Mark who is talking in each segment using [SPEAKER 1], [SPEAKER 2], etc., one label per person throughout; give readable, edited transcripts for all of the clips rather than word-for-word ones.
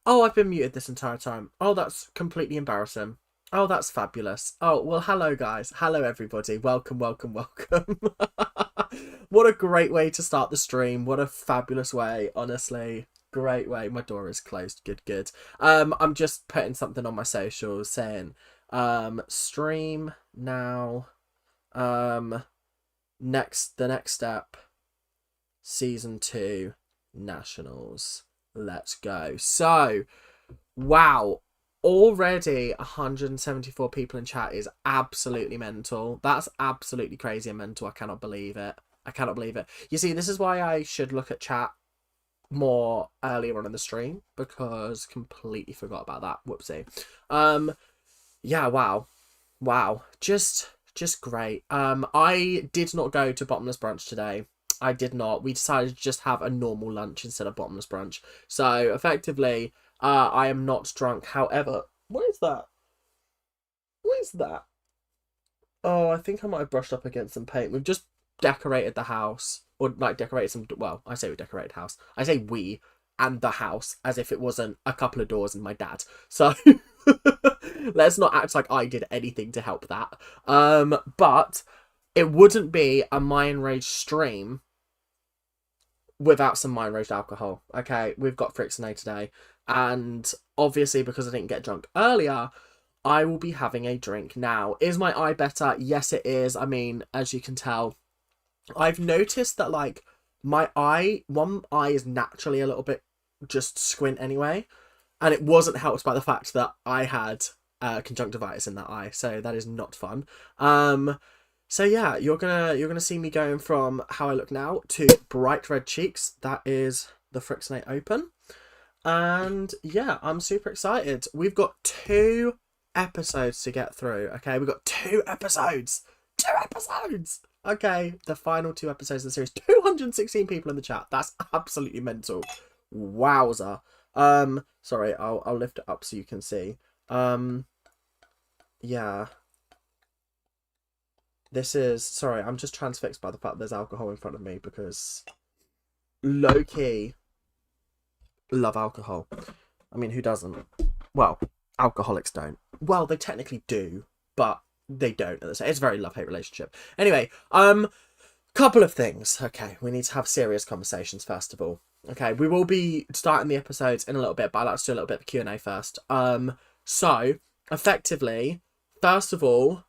[SPEAKER 1] Oh, I've been muted this entire time. Oh, that's completely embarrassing. Oh, that's fabulous. Oh, well, hello, guys. Hello, everybody. Welcome, welcome, welcome. What a great way to start the stream. What a fabulous way, honestly. Great way. My door is closed. Good, good. I'm just putting something on my socials saying, stream now. Um, the next step, season 2, nationals. Let's go. So, wow. Already 174 people in chat is absolutely mental. That's absolutely crazy and mental. I cannot believe it. I cannot believe it. You see, this is why I should look at chat more earlier on in the stream, because completely forgot about that. Whoopsie. Yeah, wow. Wow. Just great. I did not go to bottomless brunch today. I did not. We decided to just have a normal lunch instead of bottomless brunch. So effectively, I am not drunk. However, what is that? What is that? Oh, I think I might have brushed up against some paint. We've just decorated the house, or like decorated some. Well, I say we decorated house. I say we and the house as if it wasn't a couple of doors and my dad. So let's not act like I did anything to help that. But it wouldn't be a Mind Rage stream without some Mind Rage alcohol. Okay, we've got Frixinate today, and obviously because I didn't get drunk earlier, I will be having a drink now. Is my eye better? Yes, it is. I mean, as you can tell, I've noticed that like one eye is naturally a little bit just squint anyway, and it wasn't helped by the fact that I had conjunctivitis in that eye, so that is not fun. So yeah, you're gonna see me going from how I look now to bright red cheeks. That is the Frixinate Open. And yeah, I'm super excited. We've got 2 episodes to get through. Okay, we've got 2 episodes. 2 episodes. Okay, the final 2 episodes of the series. 216 people in the chat. That's absolutely mental. Wowza. Sorry, I'll lift it up so you can see. Yeah. This is, sorry, I'm just transfixed by the fact there's alcohol in front of me because low key love alcohol. I mean, who doesn't? Well, alcoholics don't. Well, they technically do, but they don't. It's a very love-hate relationship. Anyway, couple of things. Okay, we need to have serious conversations first of all. Okay, we will be starting the episodes in a little bit, but I'd like to do a little bit of Q&A first. So effectively, first of all,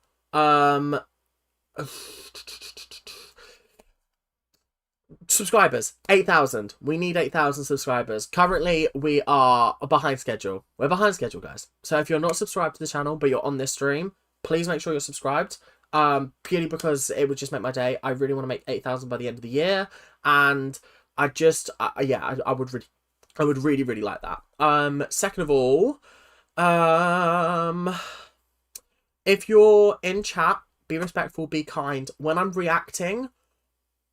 [SPEAKER 1] subscribers, 8,000. We need 8,000 subscribers. Currently, we are behind schedule. We're behind schedule, guys. So if you're not subscribed to the channel, but you're on this stream, please make sure you're subscribed. Purely because it would just make my day. I really want to make 8,000 by the end of the year, and I just, yeah, I would really, really like that. Second of all, if you're in chat, be respectful, be kind. When I'm reacting,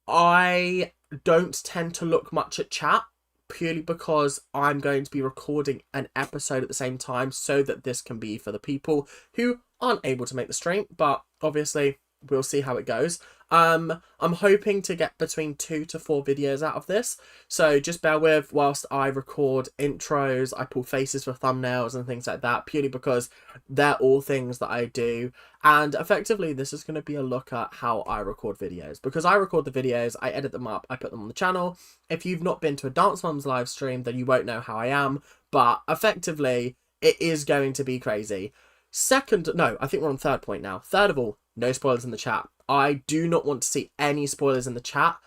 [SPEAKER 1] I don't tend to look much at chat purely because I'm going to be recording an episode at the same time so that this can be for the people who aren't able to make the stream, but obviously we'll see how it goes. I'm hoping to get between 2 to 4 videos out of this, so just bear with whilst I record intros, I pull faces for thumbnails and things like that, purely because they're all things that I do. And effectively, this is going to be a look at how I record videos. Because I record the videos, I edit them up, I put them on the channel. If you've not been to a Dance Mums live stream, then you won't know how I am. But effectively, it is going to be crazy. Second, no, I think we're on third point now. Third of all, no spoilers in the chat. I do not want to see any spoilers in the chat.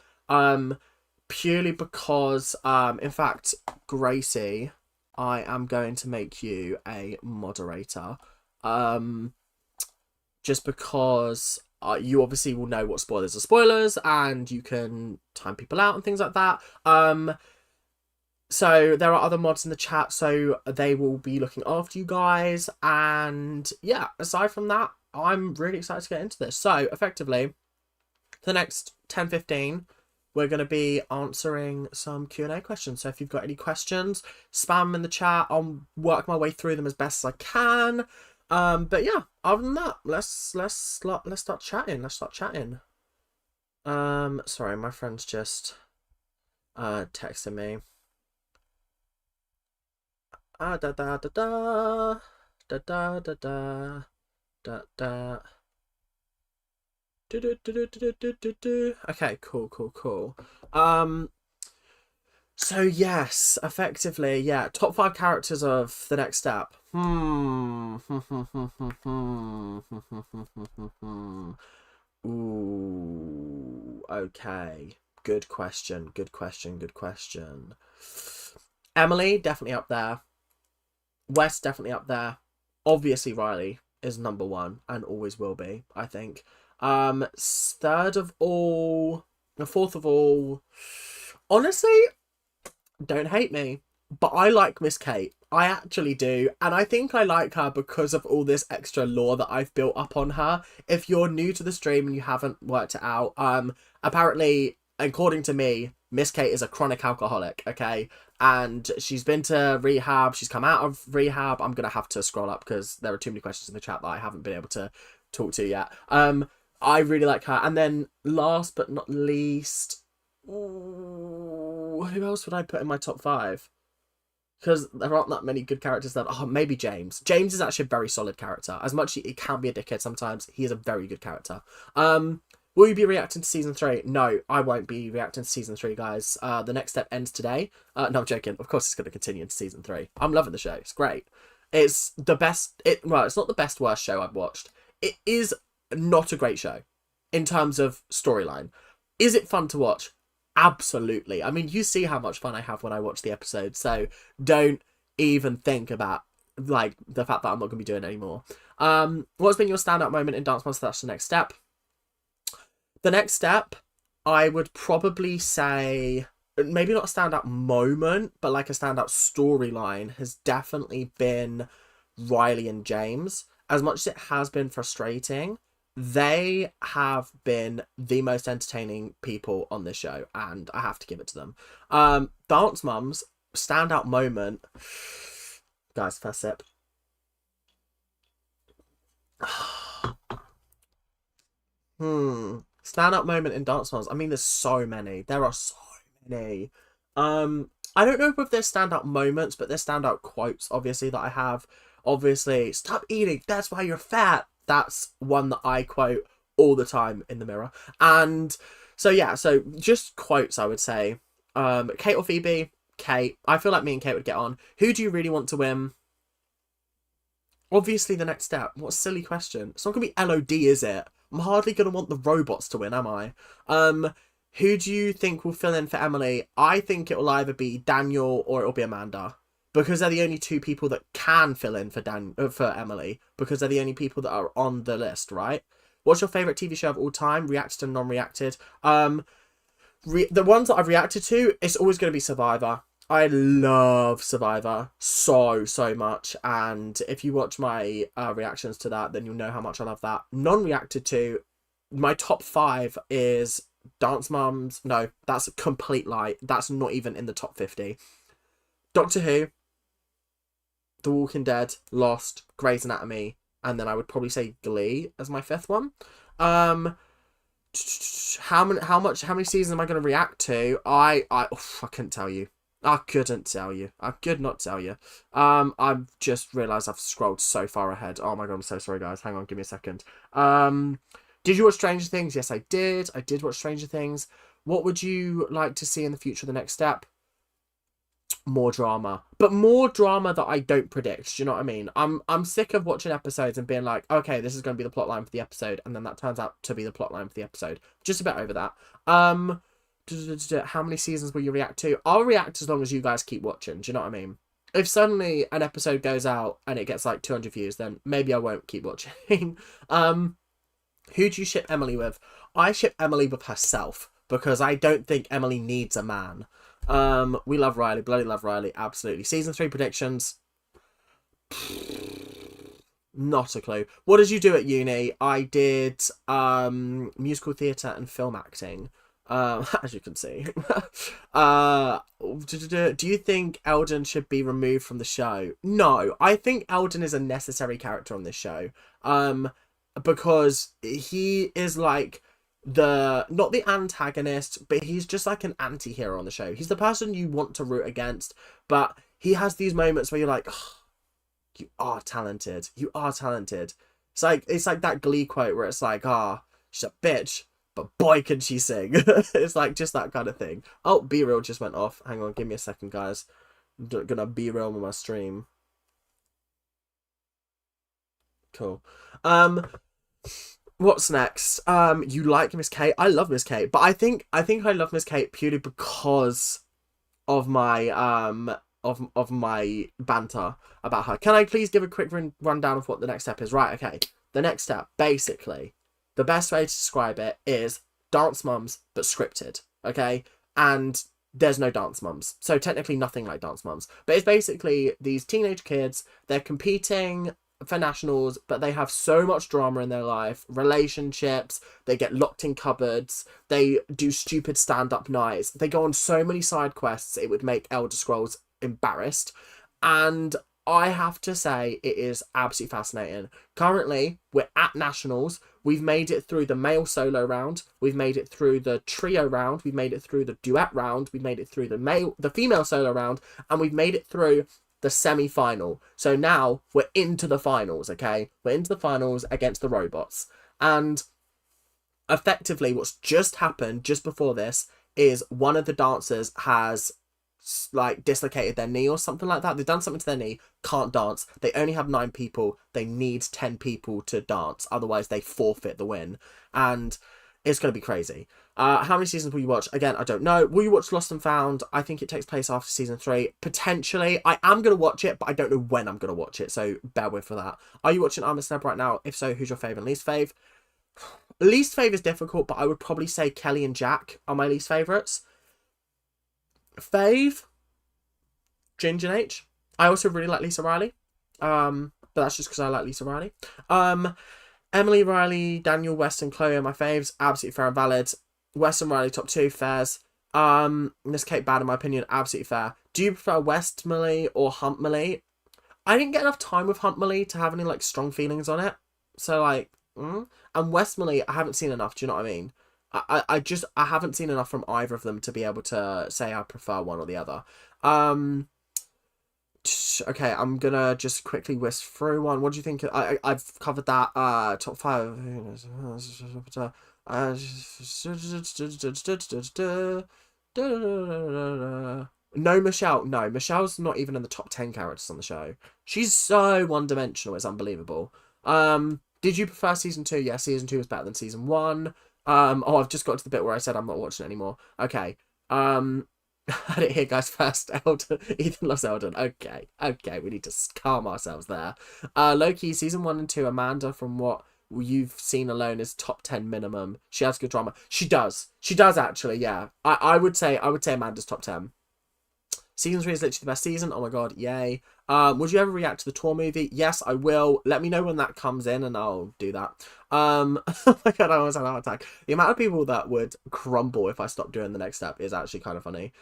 [SPEAKER 1] Purely because, in fact, Gracie, I am going to make you a moderator. Just because you obviously will know what spoilers are spoilers, and you can time people out and things like that. So there are other mods in the chat, so they will be looking after you guys. And yeah, aside from that, I'm really excited to get into this. So effectively, for the next 10-15, we're going to be answering some Q&A questions. So if you've got any questions, spam them in the chat. I'll work my way through them as best as I can. But yeah, other than that, let's start chatting. Let's start chatting. Sorry, my friend's just texting me. Ah da da da da da da da da da da. Do, do, do, do, do, do, do, do. Okay, cool, cool, cool. So yes, effectively, yeah. Top five characters of the next step. Ooh, okay. Good question. Good question. Good question. Emily definitely up there. West definitely up there. Obviously, Riley is number one and always will be, I think. Third of all, fourth of all. Honestly, don't hate me, but I like Miss Kate. I actually do. And I think I like her because of all this extra lore that I've built up on her. If you're new to the stream and you haven't worked it out, apparently, according to me, Miss Kate is a chronic alcoholic, okay? And she's been to rehab. She's come out of rehab. I'm going to have to scroll up because there are too many questions in the chat that I haven't been able to talk to yet. I really like her. And then last but not least, ooh, who else would I put in my top five? Because there aren't that many good characters that. Oh, maybe James. James is actually a very solid character. As much as he can be a dickhead sometimes, he is a very good character. Will you be reacting to season 3? No, I won't be reacting to season 3, guys. The next step ends today. No, I'm joking. Of course, it's going to continue into season 3. I'm loving the show. It's great. It's the best. Well, it's not the best worst show I've watched. It is not a great show in terms of storyline. Is it fun to watch? Absolutely. I mean, you see how much fun I have when I watch the episode, so don't even think about like the fact that I'm not going to be doing it anymore. What's been your standout moment in Dance Monster? That's the next step. The next step, I would probably say, maybe not a standout moment, but like a standout storyline has definitely been Riley and James. As much as it has been frustrating, they have been the most entertaining people on this show, and I have to give it to them. Dance Mums, standout moment. Guys, first sip. Standout moment in Dance Mums. I mean, there's so many. There are so many. I don't know if there's standout moments, but there's standout quotes, obviously, that I have. Obviously, stop eating, that's why you're fat. That's one that I quote all the time in the mirror. And so, yeah, so just quotes, I would say. Kate or Phoebe? Kate. I feel like me and Kate would get on. Who do you really want to win? Obviously, the next step. What a silly question. It's not going to be LOD, is it? I'm hardly going to want the robots to win, am I? Who do you think will fill in for Emily? I think it will either be Daniel or it'll be Amanda. Because they're the only two people that can fill in for Emily. Because they're the only people that are on the list, right? What's your favourite TV show of all time? Reacted and non-reacted? The ones that I've reacted to, it's always going to be Survivor. I love Survivor so much, and if you watch my reactions to that, then you'll know how much I love that. Non-reacted to, my top 5 is Dance Mums. No, that's a complete lie. That's not even in the top 50. Doctor Who, The Walking Dead, Lost, Grey's Anatomy, and then I would probably say Glee as my 5th one. How many seasons am I going to react to? I couldn't tell you. I couldn't tell you. I could not tell you. I've just realised I've scrolled so far ahead. Oh my god, I'm so sorry, guys. Hang on, give me a second. Did you watch Stranger Things? Yes, I did. I did watch Stranger Things. What would you like to see in the future, the next step? More drama. But more drama that I don't predict. Do you know what I mean? I'm sick of watching episodes and being like, okay, this is going to be the plotline for the episode, and then that turns out to be the plotline for the episode. Just a bit over that. How many seasons will you react to? I'll react as long as you guys keep watching. Do you know what I mean? If suddenly an episode goes out and it gets like 200 views, then maybe I won't keep watching. Who do you ship Emily with? I ship Emily with herself because I don't think Emily needs a man. We love Riley. Bloody love Riley. Absolutely. Season 3 predictions. Not a clue. What did you do at uni? I did musical theatre and film acting. As you can see. Do you think Eldon should be removed from the show? No, I think Eldon is a necessary character on this show. Because he is like not the antagonist, but he's just like an anti-hero on the show. He's the person you want to root against, but he has these moments where you're like, oh, you are talented. You are talented. It's like that Glee quote where it's like, she's a bitch, but boy can she sing. It's like just that kind of thing. Oh, B-Real just went off. Hang on, give me a second, guys. I'm gonna B-Real on my stream. Cool. What's next? You like Miss Kate? I love Miss Kate, but I think I love Miss Kate purely because of my of my banter about her. Can I please give a quick rundown of what the next step is? Right, okay. The next step, basically, the best way to describe it is Dance Mums, but scripted, okay? And there's no Dance Mums. So technically nothing like Dance Mums. But it's basically these teenage kids, they're competing for nationals, but they have so much drama in their life, relationships, they get locked in cupboards, they do stupid stand-up nights, they go on so many side quests it would make Elder Scrolls embarrassed, and I have to say it is absolutely fascinating. Currently we're at nationals, we've made it through the male solo round, we've made it through the trio round, we've made it through the duet round, we've made it through the female solo round, and we've made it through the semi-final. So now we're into the finals, okay? We're into the finals against the robots. And effectively what's just happened just before this is one of the dancers has like dislocated their knee or something like that. They've done something to their knee, can't dance. They only have 9 people. They need 10 people to dance. Otherwise they forfeit the win. And it's going to be crazy. How many seasons will you watch? Again, I don't know. Will you watch Lost and Found? I think it takes place after season 3. Potentially. I am going to watch it, but I don't know when I'm going to watch it. So bear with for that. Are you watching I'm a Celeb right now? If so, who's your favourite and least fave? Least fave is difficult, but I would probably say Kelly and Jack are my least favourites. Fave? Ginger H. I also really like Lisa Riley. But that's just because I like Lisa Riley. Emily, Riley, Daniel, West, and Chloe are my faves. Absolutely fair and valid. West and Riley, top 2, fairs. Miss Kate Bad, in my opinion, absolutely fair. Do you prefer West Millie or Hunt Millie? I didn't get enough time with Hunt Millie to have any, like, strong feelings on it. So, like, And West Millie, I haven't seen enough, do you know what I mean? I haven't seen enough from either of them to be able to say I prefer one or the other. Okay, I'm gonna just quickly whisk through one. What do you think? I've covered that. Top 5. No, Michelle. No, Michelle's not even in the top 10 characters on the show. She's so one-dimensional. It's unbelievable. Did you prefer season 2? Yeah, season 2 was better than season 1. I've just got to the bit where I said I'm not watching it anymore. Okay. I didn't hear guys first. Eldon. Ethan loves Eldon. Okay, we need to calm ourselves there. Loki, season 1 and 2, Amanda, from what you've seen alone, is top 10 minimum. She has good drama. She does actually, yeah. I would say Amanda's top 10. Season 3 is literally the best season. Oh my god, yay. Would you ever react to the tour movie? Yes, I will. Let me know when that comes in and I'll do that. Oh my god, I almost had a heart attack. The amount of people that would crumble if I stopped doing the next step is actually kind of funny.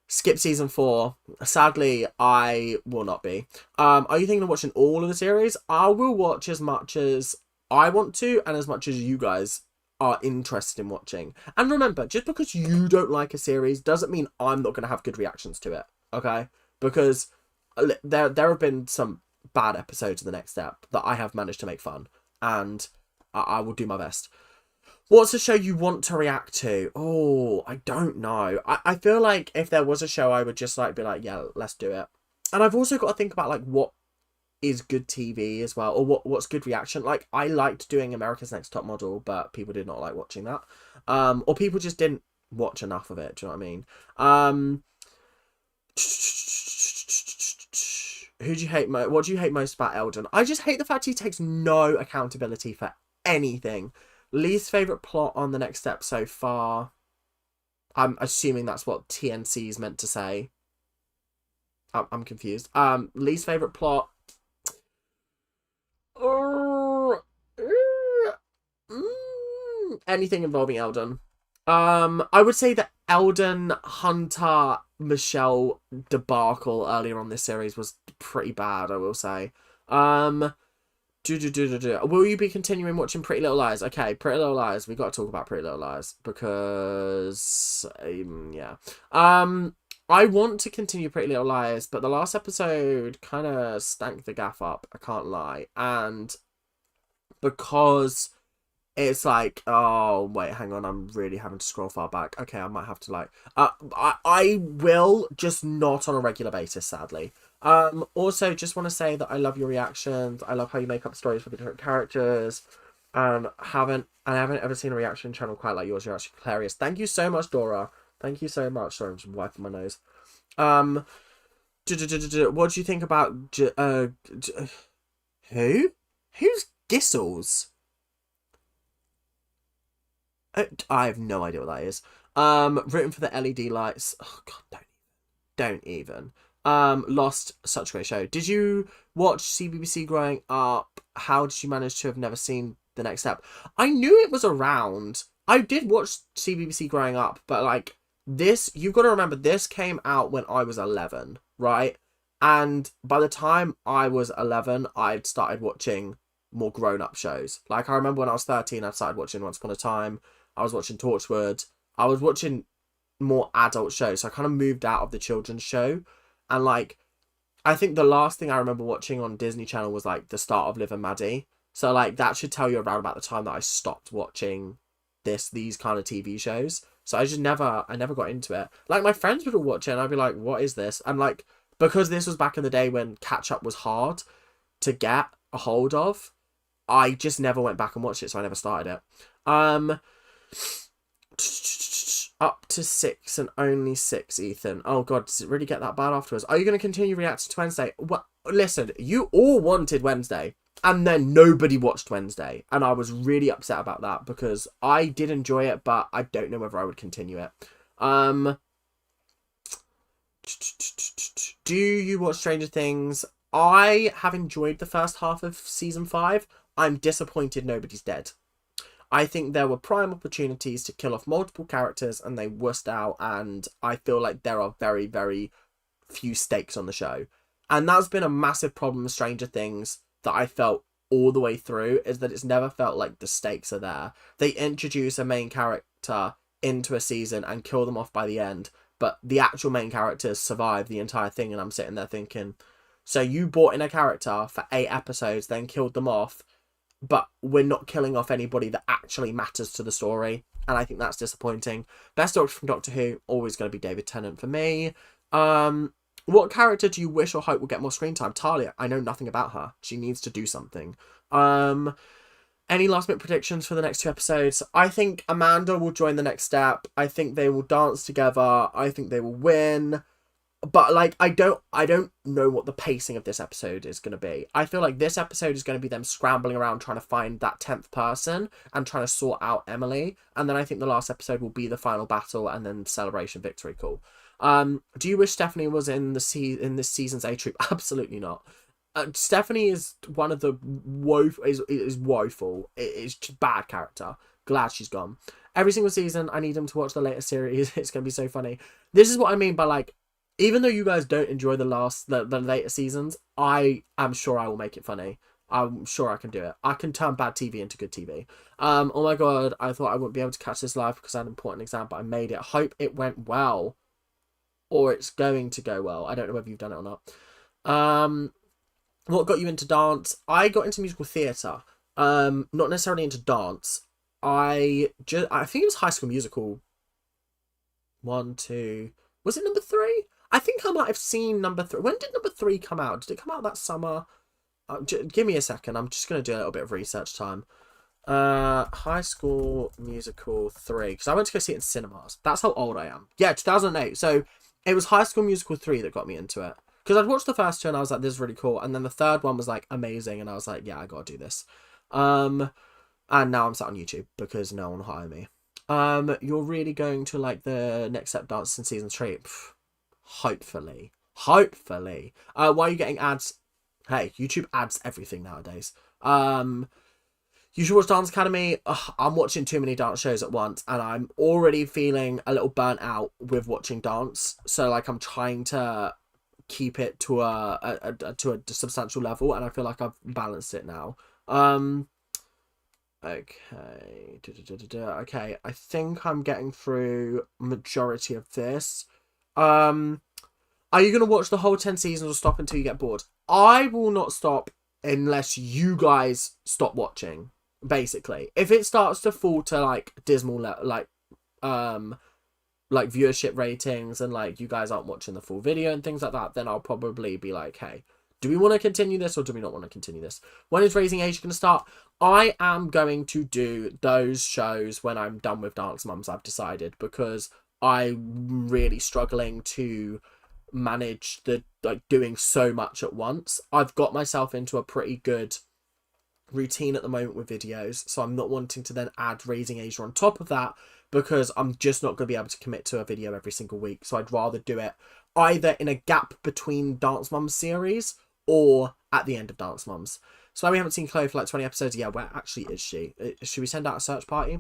[SPEAKER 1] Skip season 4. Sadly, I will not be. Are you thinking of watching all of the series? I will watch as much as I want to and as much as you guys are interested in watching. And remember, just because you don't like a series doesn't mean I'm not going to have good reactions to it, okay? Because there have been some bad episodes of the next step that I have managed to make fun, and I will do my best. What's a show you want to react to? Oh, I don't know. I feel like if there was a show, I would just like be like, yeah, let's do it. And I've also got to think about like what is good TV as well, or what's good reaction. Like, I liked doing America's Next Top Model, but people did not like watching that, or people just didn't watch enough of it. Do you know what I mean? Who do you hate most? What do you hate most about Eldon? I just hate the fact he takes no accountability for anything. Least favorite plot on the next step so far. I'm assuming that's what TNC is meant to say. I'm confused. Least favorite plot. Anything involving Eldon. I would say that Eldon, Hunter, Michelle debacle earlier on this series was pretty bad, I will say. Will you be continuing watching Pretty Little Lies? Okay, Pretty Little Lies. We got to talk about Pretty Little Lies because yeah. I want to continue Pretty Little Liars, but the last episode kind of stank the gaff up, I can't lie. And because it's like, oh, wait, hang on, I'm really having to scroll far back. Okay, I might have to like, I will, just not on a regular basis, sadly. Also, just want to say that I love your reactions. I love how you make up stories for the different characters. I haven't ever seen a reaction channel quite like yours. You're actually hilarious. Thank you so much, Dora. Thank you so much. Sorry, I'm just wiping my nose. What do you think about who? Who's Gissels? I have no idea what that is. Written for the LED lights. Oh god, don't even. Lost, such a great show. Did you watch CBBC growing up? How did you manage to have never seen The Next Step? I knew it was around. I did watch CBBC growing up, but like this, you've got to remember, this came out when I was 11, right? And by the time I was 11, I'd started watching more grown-up shows. Like, I remember when I was 13, I started watching Once Upon a Time. I was watching Torchwood. I was watching more adult shows. So I kind of moved out of the children's show. And, like, I think the last thing I remember watching on Disney Channel was, like, the start of Liv and Maddie. So, like, that should tell you around about the time that I stopped watching these kind of TV shows. So I never got into it. Like, my friends would all watch it and I'd be like, what is this? And, like, because this was back in the day when catch-up was hard to get a hold of, I just never went back and watched it, so I never started it. Up to 6 and only 6, Ethan. Oh god, does it really get that bad afterwards? Are you going to continue reacting to Wednesday? Well, listen, you all wanted Wednesday, and then nobody watched Wednesday, and I was really upset about that because I did enjoy it, but I don't know whether I would continue it. Do you watch Stranger Things? I have enjoyed the first half of season 5. I'm disappointed nobody's dead. I think there were prime opportunities to kill off multiple characters and they wussed out, and I feel like there are very, very few stakes on the show. And that's been a massive problem with Stranger Things that I felt all the way through, is that it's never felt like the stakes are there. They introduce a main character into a season and kill them off by the end, but the actual main characters survive the entire thing, and I'm sitting there thinking, so you brought in a character for 8 episodes, then killed them off, but we're not killing off anybody that actually matters to the story, and I think that's disappointing. Best Doctor from Doctor Who, always going to be David Tennant for me. What character do you wish or hope will get more screen time? Talia, I know nothing about her. She needs to do something. Any last minute predictions for the next 2 episodes? I think Amanda will join The Next Step. I think they will dance together. I think they will win. But, like, I don't know what the pacing of this episode is going to be. I feel like this episode is going to be them scrambling around trying to find that 10th person and trying to sort out Emily. And then I think the last episode will be the final battle and then celebration victory call. Do you wish Stephanie was in this season's A Troop? Absolutely not. Stephanie is one of the woeful. It's just bad character. Glad she's gone. Every single season, I need them to watch the latest series. It's going to be so funny. This is what I mean by, like, even though you guys don't enjoy the later seasons, I am sure I will make it funny. I'm sure I can do it. I can turn bad TV into good TV. Oh my god, I thought I wouldn't be able to catch this live because I had an important exam, but I made it. I hope it went well. Or it's going to go well. I don't know whether you've done it or not. What got you into dance? I got into musical theatre. Not necessarily into dance. I think it was High School Musical 1, 2... Was it number 3? I think I might have seen number 3. When did number 3 come out? Did it come out that summer? Give me a second. I'm just going to do a little bit of research time. High School Musical 3. Because I went to go see it in cinemas. That's how old I am. Yeah, 2008. So it was High School Musical 3 that got me into it. Because I'd watched the first 2 and I was like, this is really cool. And then the third one was like amazing. And I was like, yeah, I got to do this. And now I'm sat on YouTube because no one will hire me. You're really going to like the Next Step dance in season 3? Hopefully. Why are you getting ads? Hey, YouTube adds everything nowadays. You should watch Dance Academy. I'm watching too many dance shows at once, and I'm already feeling a little burnt out with watching dance. So, like, I'm trying to keep it to a substantial level, and I feel like I've balanced it now. Okay. Okay, I think I'm getting through majority of this. Are you going to watch the whole 10 seasons or stop until you get bored? I will not stop unless you guys stop watching, basically. If it starts to fall to, like, dismal, like viewership ratings and, like, you guys aren't watching the full video and things like that, then I'll probably be like, hey, do we want to continue this or do we not want to continue this? When is Raising Asia going to start? I am going to do those shows when I'm done with Dance Mums, I've decided, because I'm really struggling to manage doing so much at once. I've got myself into a pretty good routine at the moment with videos, so I'm not wanting to then add Raising Asia on top of that, because I'm just not going to be able to commit to a video every single week. So I'd rather do it either in a gap between Dance Mums series or at the end of Dance Mums. So we haven't seen Chloe for like 20 episodes. Yeah, where actually is she? Should we send out a search party?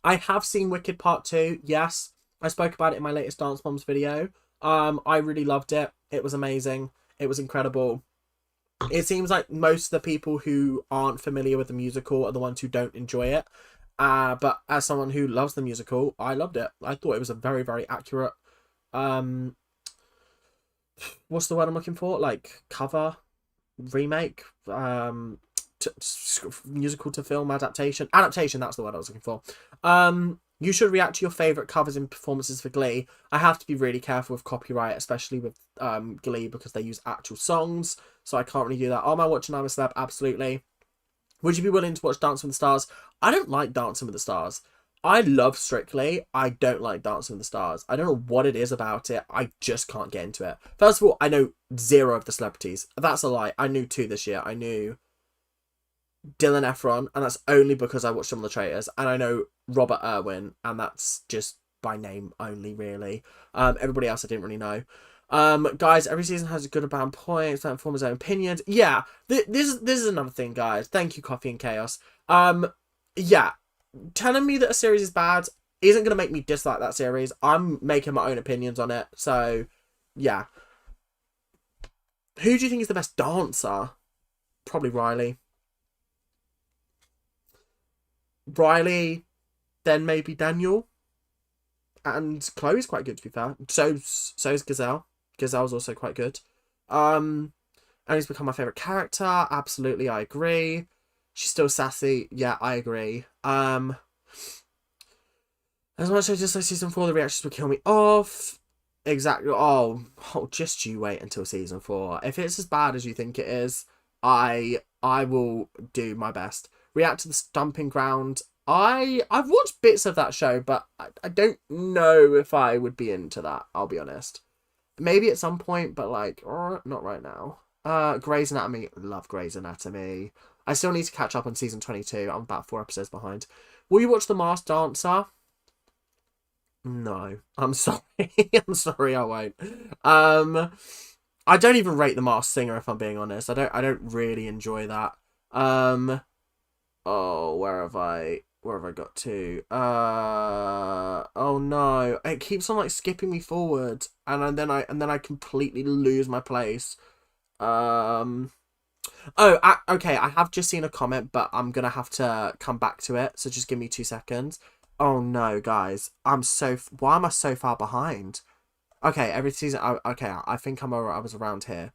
[SPEAKER 1] I have seen Wicked Part 2, yes. I spoke about it in my latest Dance Moms video. I really loved it. It was amazing. It was incredible. It seems like most of the people who aren't familiar with the musical are the ones who don't enjoy it. But as someone who loves the musical, I loved it. I thought it was a very, very accurate... what's the word I'm looking for? Like, cover? Remake? Musical to film adaptation, that's the word I was looking for. You should react to your favorite covers and performances for Glee. I have to be really careful with copyright, especially with Glee, because they use actual songs, so I can't really do that. Am I watching I'm a Celeb? Absolutely. Would you be willing to watch Dancing with the Stars? I don't like Dancing with the Stars. I love Strictly. I don't like Dancing with the Stars. I don't know what it is about it. I just can't get into it. First of all, I know 0 of the celebrities. That's a lie. I knew 2 this year. I knew Dylan Efron, and that's only because I watched some of the traitors, and I know Robert Irwin, and that's just by name only, really. Everybody else I didn't really know. Guys, every season has a good or bad points, don't form his own opinions. Yeah, this is another thing, guys. Thank you, Coffee and Chaos. Yeah, telling me that a series is bad isn't going to make me dislike that series. I'm making my own opinions on it, so yeah. Who do you think is the best dancer? Probably Riley. Riley, then maybe Daniel, and Chloe's quite good, to be fair. So's Gazelle. Gazelle's also quite good. And he's become my favourite character. Absolutely, I agree. She's still sassy. Yeah, I agree. As much as I just like season 4, the reactions would kill me off. Exactly. Oh, just you wait until season 4. If it's as bad as you think it is, I will do my best. React to the Stomping Ground. I've watched bits of that show, but I don't know if I would be into that, I'll be honest. Maybe at some point, but like, not right now. Grey's Anatomy. Love Grey's Anatomy. I still need to catch up on season 22. I'm about 4 episodes behind. Will you watch The Masked Dancer? No. I'm sorry. I'm sorry, I won't. I don't even rate The Masked Singer, if I'm being honest. I don't really enjoy that. Oh, where have I got to? Oh no, it keeps on like skipping me forward, and then I completely lose my place. Okay, I have just seen a comment, but I'm gonna have to come back to it, so just give me 2 seconds. Oh no, guys, why am I so far behind? Okay, every season. Okay, I think I was around here.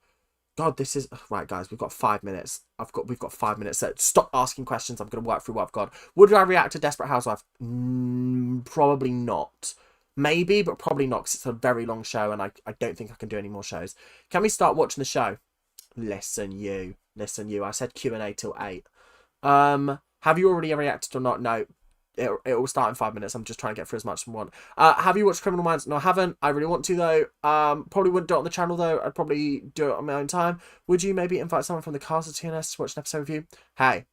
[SPEAKER 1] God, this is... Right, guys, we've got 5 minutes. We've got 5 minutes. So stop asking questions. I'm going to work through what I've got. Would I react to Desperate Housewife? Probably not. Maybe, but probably not, because it's a very long show, and I don't think I can do any more shows. Can we start watching the show? Listen, you. I said Q&A till 8. Have you already reacted or not? No. It will start in 5 minutes. I'm just trying to get through as much as I want. Have you watched Criminal Minds? No, I haven't. I really want to, though. Probably wouldn't do it on the channel, though. I'd probably do it on my own time. Would you maybe invite someone from the cast of TNS to watch an episode with you? Hey,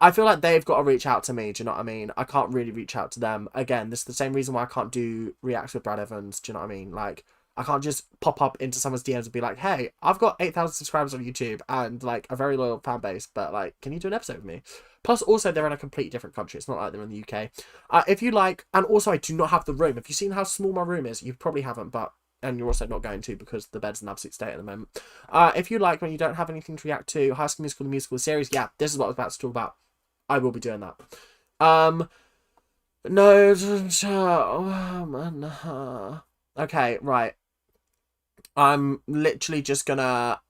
[SPEAKER 1] I feel like they've got to reach out to me. Do you know what I mean? I can't really reach out to them. Again, this is the same reason why I can't do reacts with Brad Evans. Do you know what I mean? Like, I can't just pop up into someone's DMs and be like, hey, I've got 8,000 subscribers on YouTube and, like, a very loyal fan base, but, like, can you do an episode with me? Plus, also, they're in a completely different country. It's not like they're in the UK. If you like... And also, I do not have the room. Have you seen how small my room is? You probably haven't, but... And you're also not going to, because the bed's in an absolute state at the moment. If you like, when you don't have anything to react to, High School Musical, the musical series, yeah, this is what I was about to talk about. I will be doing that. No. Oh, man. Okay, right. I'm literally just gonna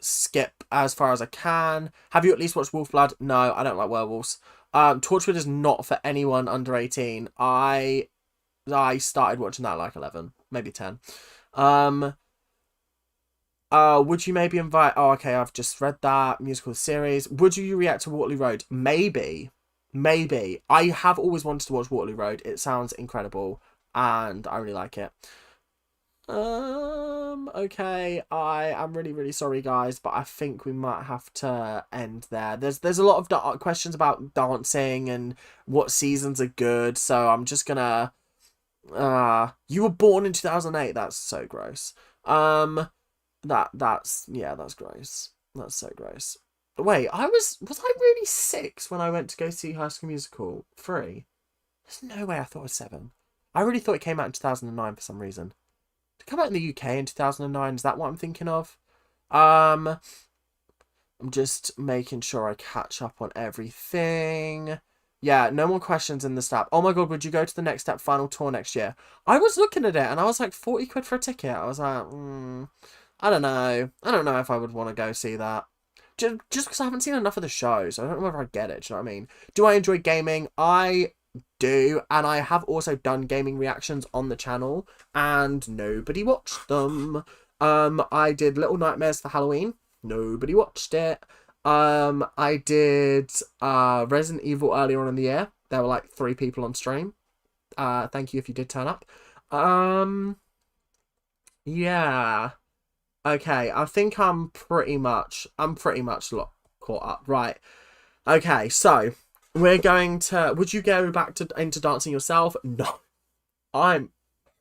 [SPEAKER 1] skip as far as I can. Have you at least watched Wolfblood? No, I don't like werewolves. Torchwood is not for anyone under 18. I started watching that like 11, maybe 10. Um, would you maybe invite? Oh, okay, I've just read that musical series. Would you react to Waterloo Road? Maybe, maybe. I have always wanted to watch Waterloo Road. It sounds incredible, and I really like it. Okay, I am really, really sorry, guys, but I think we might have to end there. There's a lot of questions about dancing and what seasons are good, so I'm just gonna. You were born in 2008. That's so gross. That's gross. That's so gross. Wait, was I really 6 when I went to go see High School Musical 3? There's no way I thought it was 7. I really thought it came out in 2009 for some reason. Did it come out in the UK in 2009? Is that what I'm thinking of? I'm just making sure I catch up on everything. Yeah, no more questions in the step. Oh my god, would you go to the Next Step final tour next year? I was looking at it and I was like 40 quid for a ticket. I was like, I don't know. I don't know if I would want to go see that. Just because I haven't seen enough of the show, so I don't know whether I get it. Do you know what I mean? Do I enjoy gaming? I do, and I have also done gaming reactions on the channel, and nobody watched them. I did Little Nightmares for Halloween. Nobody watched it. I did Resident Evil earlier on in the year. There were like 3 people on stream. Thank you if you did turn up. Yeah. Okay, I think I'm pretty much caught up. Right. Okay, so we're going to. Would you go back into dancing yourself? No, I'm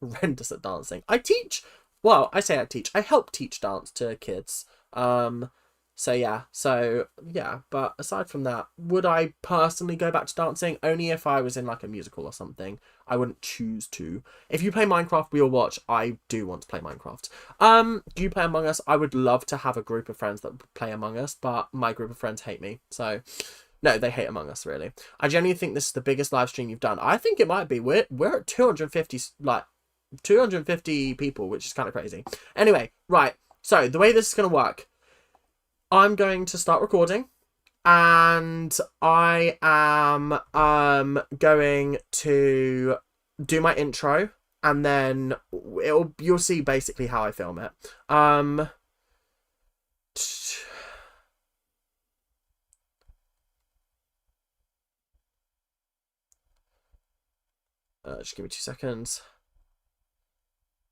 [SPEAKER 1] horrendous at dancing. I teach. Well, I say I teach. I help teach dance to kids. So yeah. But aside from that, would I personally go back to dancing? Only if I was in like a musical or something. I wouldn't choose to. If you play Minecraft, we'll watch. I do want to play Minecraft. Do you play Among Us? I would love to have a group of friends that play Among Us, but my group of friends hate me. So no, they hate Among Us, really. I genuinely think this is the biggest live stream you've done. I think it might be. We're at 250 people, which is kind of crazy. Anyway, right. So the way this is going to work, I'm going to start recording, and I am going to do my intro, and then you'll see basically how I film it. Just give me 2 seconds.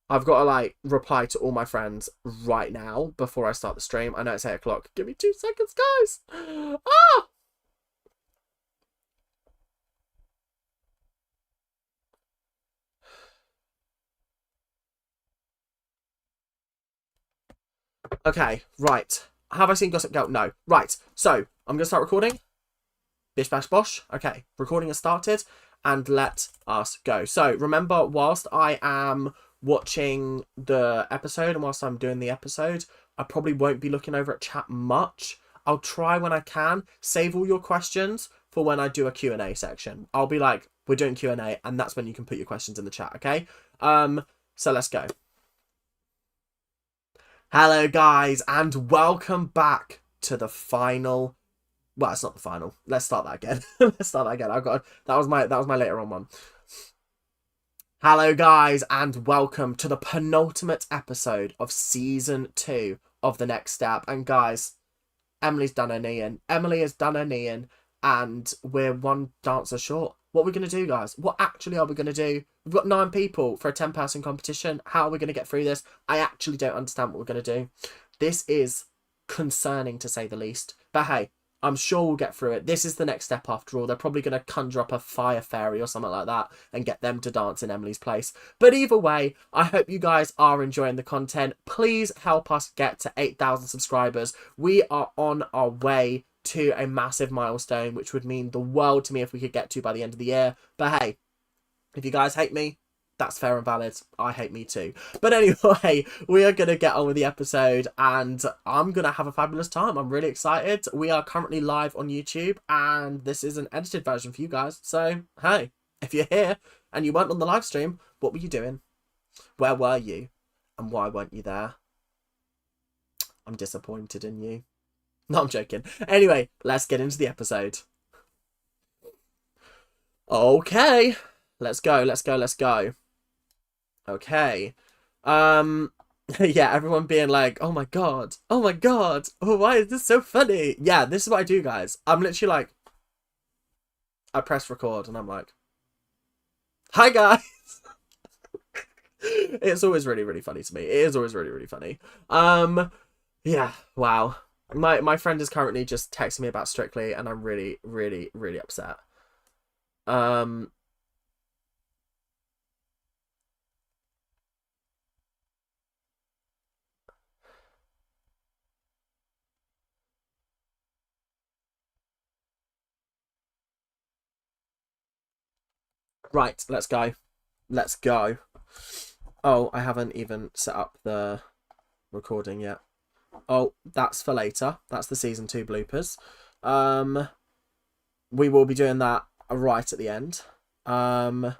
[SPEAKER 1] I've got to like reply to all my friends right now before I start the stream. I know it's 8 o'clock. Give me 2 seconds, guys. Ah! Okay, right. Have I seen Gossip Girl? No. Right. So I'm gonna start recording. Bish bash bosh. Okay, recording has started, and let us go. So remember, whilst I am watching the episode and whilst I'm doing the episode, I probably won't be looking over at chat much. I'll try when I can. Save all your questions for when I do a Q&A section. I'll be like, we're doing Q&A, and that's when you can put your questions in the chat, okay? So let's go. Hello, guys, and welcome back to the final. Well, it's not the final. Let's start that again. Let's start that again. That was my later on one. Hello, guys, and welcome to the penultimate episode of season 2 of The Next Step. And guys, Emily's done her knee in. Emily has done her knee in, and we're one dancer short. What are we going to do, guys? What actually are we going to do? We've got 9 people for a 10-person competition. How are we going to get through this? I actually don't understand what we're going to do. This is concerning, to say the least. But hey, I'm sure we'll get through it. This is the next step after all. They're probably going to conjure up a fire fairy or something like that and get them to dance in Emily's place. But either way, I hope you guys are enjoying the content. Please help us get to 8,000 subscribers. We are on our way to a massive milestone, which would mean the world to me if we could get to by the end of the year. But hey, if you guys hate me, that's fair and valid. I hate me too. But anyway, we are going to get on with the episode, and I'm going to have a fabulous time. I'm really excited. We are currently live on YouTube, and this is an edited version for you guys. So, hey. If you're here and you weren't on the live stream, what were you doing? Where were you? And why weren't you there? I'm disappointed in you. No, I'm joking. Anyway, let's get into the episode. Okay. Let's go, let's go, let's go. Okay. Yeah, everyone being like, oh my god, oh why is this so funny? Yeah, this is what I do, guys. I'm literally like, I press record and I'm like, hi guys. It's always really, really funny to me. It is always really, really funny. Yeah, wow. My friend is currently just texting me about Strictly and I'm really, really, really upset. Right, let's go. Let's go. Oh, I haven't even set up the recording yet. Oh, that's for later. That's the season 2 bloopers. We will be doing that right at the end. Wow.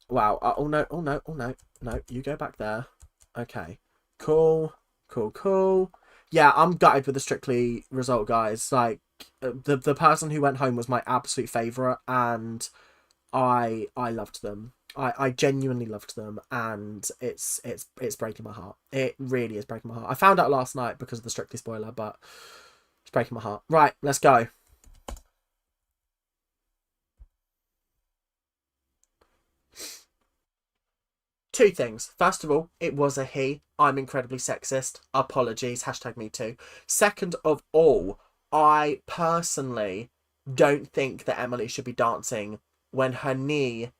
[SPEAKER 1] Oh no, oh no, oh no. No, you go back there. Okay. Cool. Cool, cool. Yeah, I'm gutted with the Strictly result, guys. Like, the person who went home was my absolute favourite, and I loved them. I genuinely loved them, and it's breaking my heart. It really is breaking my heart. I found out last night because of the Strictly spoiler, but it's breaking my heart. Right, let's go. Two things. First of all, it was a he. I'm incredibly sexist. Apologies. Hashtag me too. Second of all, I personally don't think that Emily should be dancing when her knee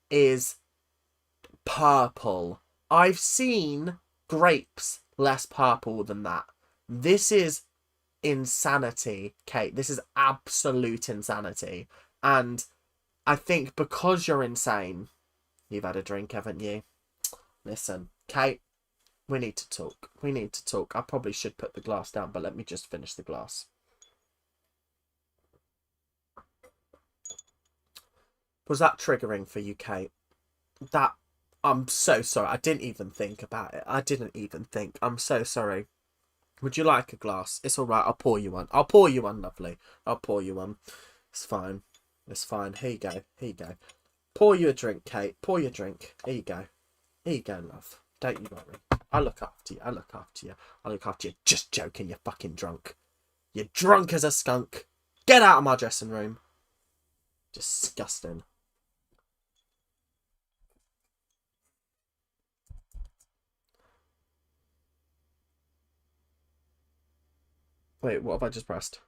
[SPEAKER 1] is purple. I've seen grapes less purple than that. This is insanity, Kate. This is absolute insanity. And I think because you're insane, you've had a drink, haven't you? Listen, Kate, we need to talk. We need to talk. I probably should put the glass down, but let me just finish the glass. Was that triggering for you, Kate? That... I'm so sorry. I didn't even think about it. I didn't even think. I'm so sorry. Would you like a glass? It's all right. I'll pour you one. I'll pour you one, lovely. I'll pour you one. It's fine. It's fine. Here you go. Here you go. Pour you a drink, Kate. Pour your drink. Here you go. Here you go, love. Don't you worry. I look after you. I look after you. I look after you. Just joking. You're fucking drunk. You're drunk as a skunk. Get out of my dressing room. Disgusting. Wait, what have I just pressed?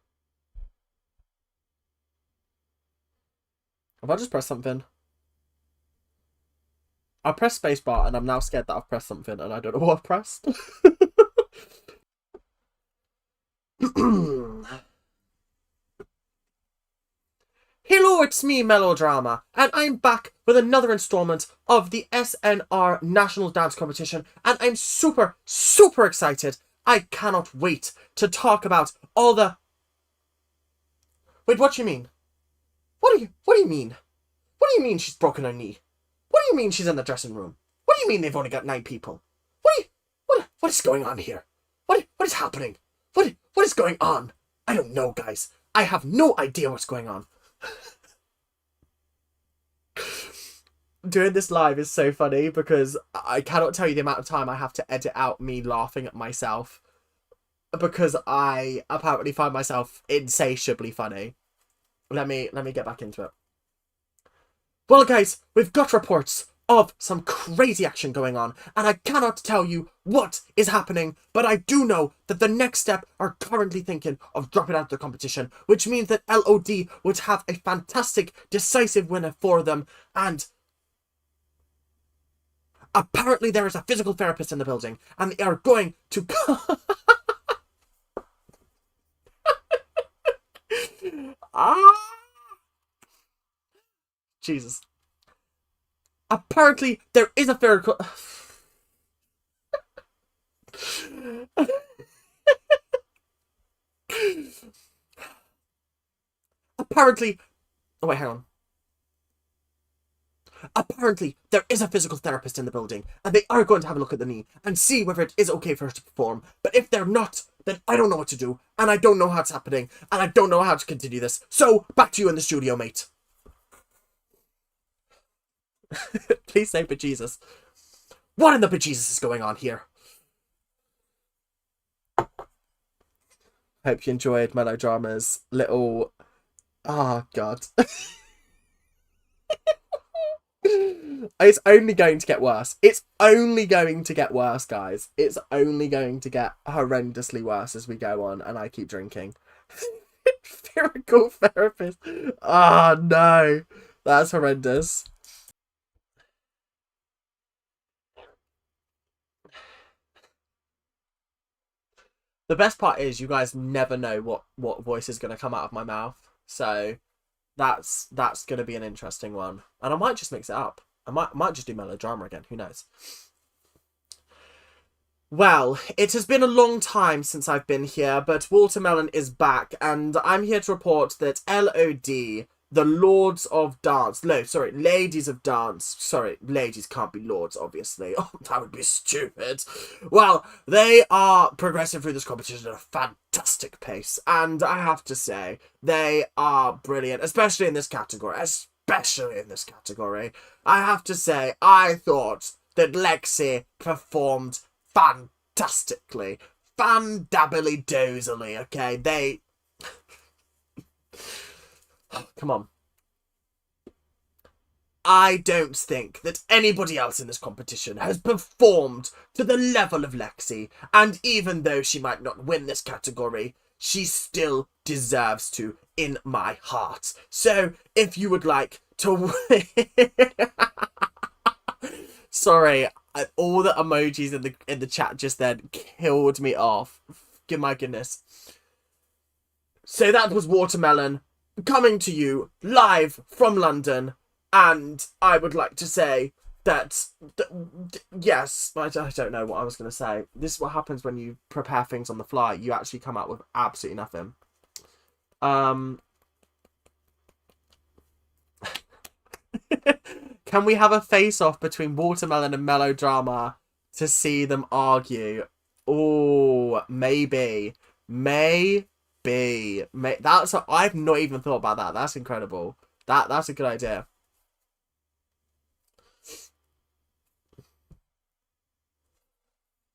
[SPEAKER 1] Have I just pressed something? I pressed spacebar and I'm now scared that I've pressed something and I don't know what I've pressed. Hello, it's me, Melodrama, and I'm back with another installment of the SNR National Dance Competition, and I'm super, super excited. I cannot wait to talk about all the... Wait, what do you mean? What do you mean? What do you mean she's broken her knee? What do you mean she's in the dressing room? What do you mean they've only got 9 people? What is going on here? What is happening? What is going on? I don't know, guys. I have no idea what's going on. Doing this live is so funny because I cannot tell you the amount of time I have to edit out me laughing at myself because I apparently find myself insatiably funny. Let me get back into it. Well, guys, we've got reports of some crazy action going on, and I cannot tell you what is happening, but I do know that the next step are currently thinking of dropping out of the competition, which means that LOD would have a fantastic, decisive winner for them, and apparently there is a physical therapist in the building, and they are going to... Jesus. Apparently, there is a physical... Apparently... Oh, wait, hang on. Apparently, there is a physical therapist in the building, and they are going to have a look at the knee and see whether it is okay for her to perform. But if they're not, then I don't know what to do, and I don't know how it's happening, and I don't know how to continue this. So, back to you in the studio, mate. Please say bejesus. What in the bejesus is going on here? Hope you enjoyed Melodrama's little... Oh, God. It's only going to get worse. It's only going to get worse, guys. It's only going to get horrendously worse as we go on, and I keep drinking. Physical therapist. Oh, no. That's horrendous. The best part is you guys never know what voice is going to come out of my mouth. So that's going to be an interesting one. And I might just mix it up. I might just do Melodrama again. Who knows? Well, it has been a long time since I've been here, but Watermelon is back, and I'm here to report that LOD, the Lords of Dance, Ladies of Dance, ladies can't be lords, obviously. Oh, that would be stupid. Well, they are progressing through this competition at a fantastic pace, and I have to say, they are brilliant, especially in this category. I have to say, I thought that Lexi performed fantastically. Fan-dabbily dozily, okay? They... Come on. I don't think that anybody else in this competition has performed to the level of Lexi, and even though she might not win this category, she still deserves to in my heart. So, if you would like to... Sorry, all the emojis in the chat just then killed me off. My goodness. So that was Watermelon coming to you live from London, and I would like to say that yes, I don't know what I was going to say. This is what happens when you prepare things on the fly. You actually come out with absolutely nothing. Can we have a face-off between Watermelon and Melodrama to see them argue? Oh, maybe. I've not even thought about that. That's incredible. That's a good idea.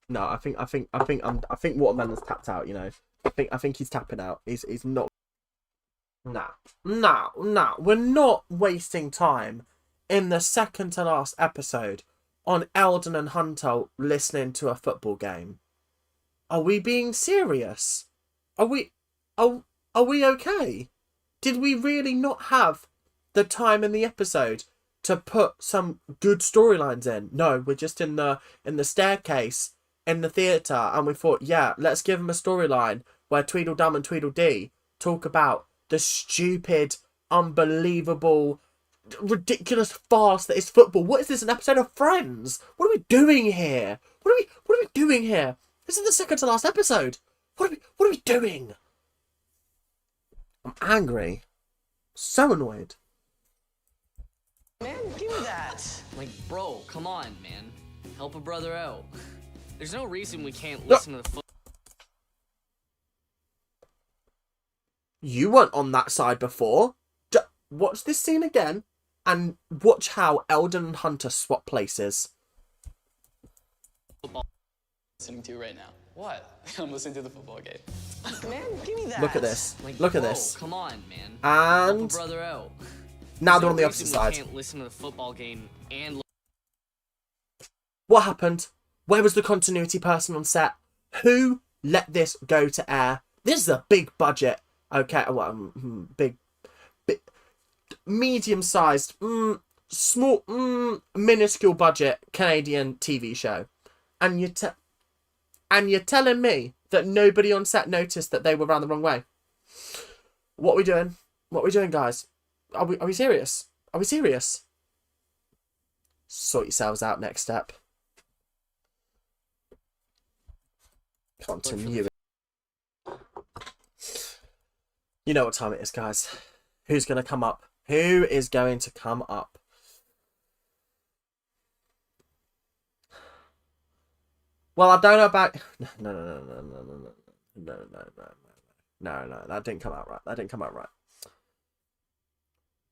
[SPEAKER 1] No, I think Watermelon's tapped out, you know. I think he's tapping out. He's not. Nah. We're not wasting time in the second to last episode on Eldon and Hunter listening to a football game. Are we being serious? Are we okay? Did we really not have the time in the episode to put some good storylines in? No, we're just in the staircase in the theatre, and we thought, yeah, let's give them a storyline where Tweedledum and Tweedledee talk about the stupid, unbelievable, ridiculous farce that is football. What is this, an episode of Friends? What are we doing here? What are we doing here? This is the second to last episode. What are we doing? I'm angry. So annoyed.
[SPEAKER 2] Man, give me that. Like, bro, come on, man. Help a brother out. There's no reason we can't listen to the
[SPEAKER 1] You weren't on that side before. Watch this scene again and watch how Eldon and Hunter swap places.
[SPEAKER 3] Football. Listening to right now. What? I'm listening to the football game.
[SPEAKER 2] Man, give me that.
[SPEAKER 1] Look at this.
[SPEAKER 2] Like,
[SPEAKER 1] Look at
[SPEAKER 2] bro,
[SPEAKER 1] this.
[SPEAKER 2] Come on, man.
[SPEAKER 1] And
[SPEAKER 2] help a brother out.
[SPEAKER 1] now
[SPEAKER 2] There's
[SPEAKER 1] they're on the
[SPEAKER 2] no
[SPEAKER 1] opposite
[SPEAKER 2] reason
[SPEAKER 1] side.
[SPEAKER 2] We can't listen to the football game and.
[SPEAKER 1] What happened? Where was the continuity person on set? Who let this go to air? This is a big budget. Okay, well, big, medium-sized, small, minuscule budget Canadian TV show, and you're telling me that nobody on set noticed that they were round the wrong way. What are we doing? What are we doing, guys? Are we serious? Are we serious? Sort yourselves out. Next step. Continue. You know what time it is, guys. Who's going to come up? Who is going to come up? Well, I don't know about. No, that didn't come out right. That didn't come out right.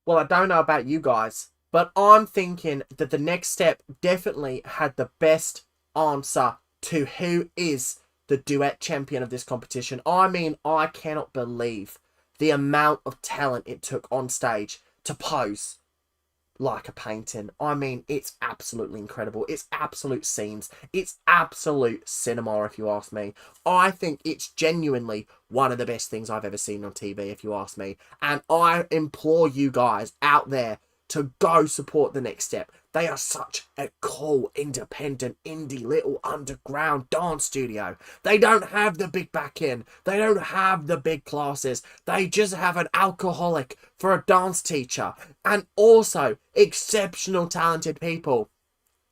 [SPEAKER 1] Well, I don't know about you guys, but I'm thinking that the next step definitely had the best answer to who is the duet champion of this competition. I mean, I cannot believe the amount of talent it took on stage to pose like a painting. I mean, it's absolutely incredible. It's absolute scenes. It's absolute cinema, if you ask me. I think it's genuinely one of the best things I've ever seen on TV, if you ask me. And I implore you guys out there to go support The Next Step. They are such a cool, independent, indie little underground dance studio. They don't have the big back-end. They don't have the big classes. They just have an alcoholic for a dance teacher. And also exceptional talented people.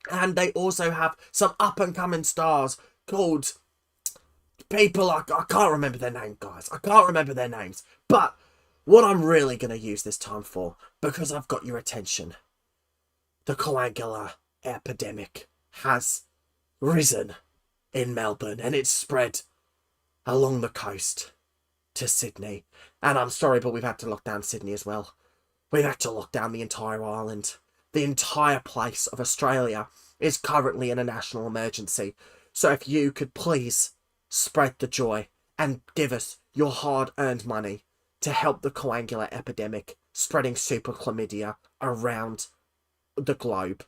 [SPEAKER 1] And they also have some up-and-coming stars called people. I can't remember their name, guys. I can't remember their names. But what I'm really going to use this time for, because I've got your attention, the coagular epidemic has risen in Melbourne and it's spread along the coast to Sydney. And I'm sorry, but we've had to lock down Sydney as well. We've had to lock down the entire island. The entire place of Australia is currently in a national emergency. So if you could please spread the joy and give us your hard-earned money to help the coagular epidemic spreading super chlamydia around the globe,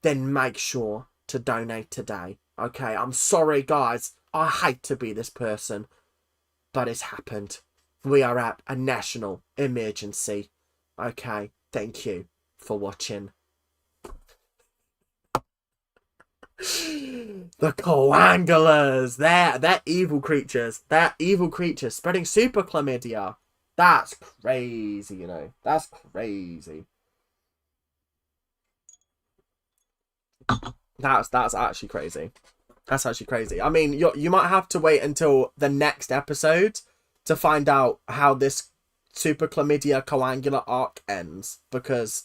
[SPEAKER 1] then make sure to donate today. Okay, I'm sorry, guys. I hate to be this person, but it's happened. We are at a national emergency. Okay, thank you for watching. The coagulars, they're evil creatures. They're evil creatures spreading super chlamydia. That's crazy, you know. That's crazy. That's actually crazy. That's actually crazy. I mean, you might have to wait until the next episode to find out how this super chlamydia coagular arc ends, because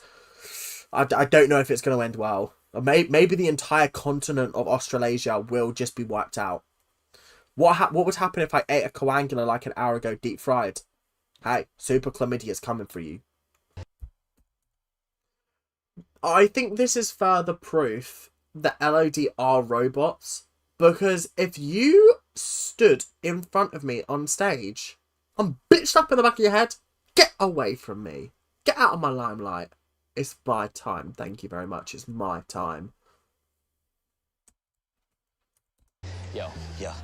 [SPEAKER 1] I don't know if it's going to end well. Or maybe the entire continent of Australasia will just be wiped out. What would happen if I ate a coagular like an hour ago, deep fried? Hey, super chlamydia is coming for you. I think this is further proof that LOD are robots, because if you stood in front of me on stage, I'm bitched up in the back of your head. Get away from me. Get out of my limelight. It's my time. Thank you very much. It's my time.
[SPEAKER 3] Yo.
[SPEAKER 4] Yeah.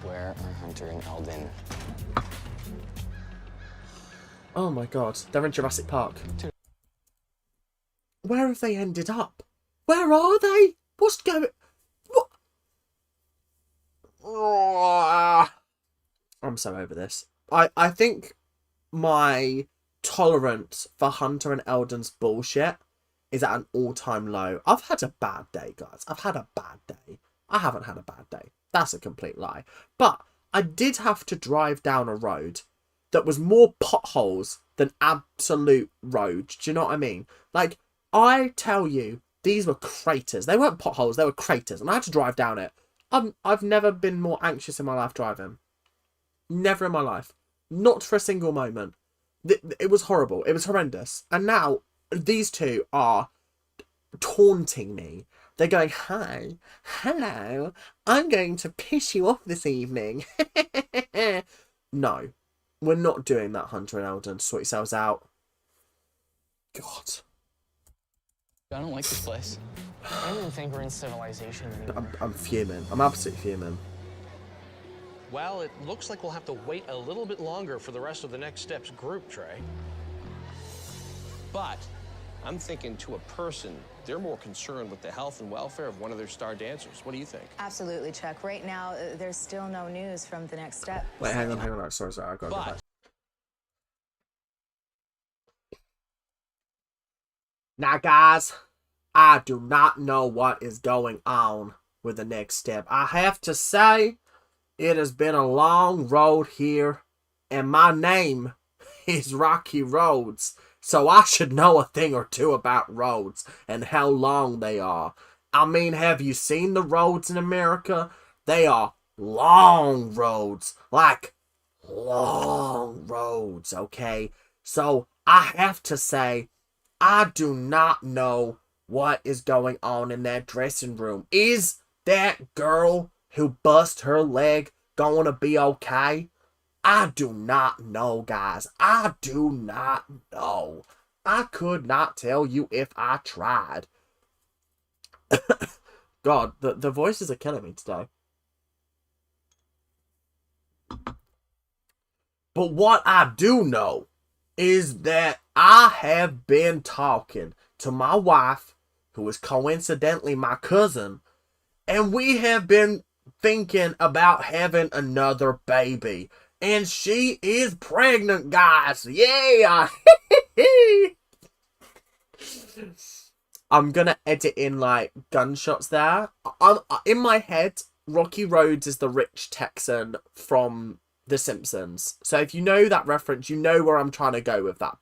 [SPEAKER 3] Where are Hunter and Eldon?
[SPEAKER 1] Oh my god. They're in Jurassic Park. Where have they ended up? Where are they? What's going... What? I'm so over this. I think my tolerance for Hunter and Eldon's bullshit is at an all-time low. I've had a bad day, guys. I've had a bad day. I haven't had a bad day. That's a complete lie. But I did have to drive down a road that was more potholes than absolute roads. Do you know what I mean? Like, I tell you, these were craters. They weren't potholes, they were craters. And I had to drive down it. I've never been more anxious in my life driving. Never in my life. Not for a single moment. It was horrible. It was horrendous. And now, these two are taunting me. They're going, hi, hello, I'm going to piss you off this evening. No, we're not doing that, Hunter and Eldon. Sort yourselves out. God.
[SPEAKER 3] I don't like this place.
[SPEAKER 2] I don't even think we're in civilization anymore.
[SPEAKER 1] I'm fuming. I'm absolutely fuming.
[SPEAKER 5] Well, it looks like we'll have to wait a little bit longer for the rest of the Next Steps group, Trey. But I'm thinking, to a person, they're more concerned with the health and welfare of one of their star dancers. What do you think?
[SPEAKER 6] Absolutely, Chuck. Right now, there's still no news from The Next Step.
[SPEAKER 1] Wait, hang on. Sorry, I gotta go back. Now, guys, I do not know what is going on with The Next Step. I have to say, it has been a long road here, and my name is Rocky Roads, so I should know a thing or two about roads and how long they are. I mean, have you seen the roads in America? They are long roads, like long roads, okay? So I have to say, I do not know what is going on in that dressing room. Is that girl who bust her leg going to be okay? I do not know, guys. I do not know. I could not tell you if I tried. God, the voices are killing me today. But what I do know is that I have been talking to my wife, who is coincidentally my cousin, and we have been thinking about having another baby. And she is pregnant, guys. Yeah. I'm gonna edit in like gunshots there. In my head, Rocky Rhodes is the rich Texan from The Simpsons. So if you know that reference, you know where I'm trying to go with that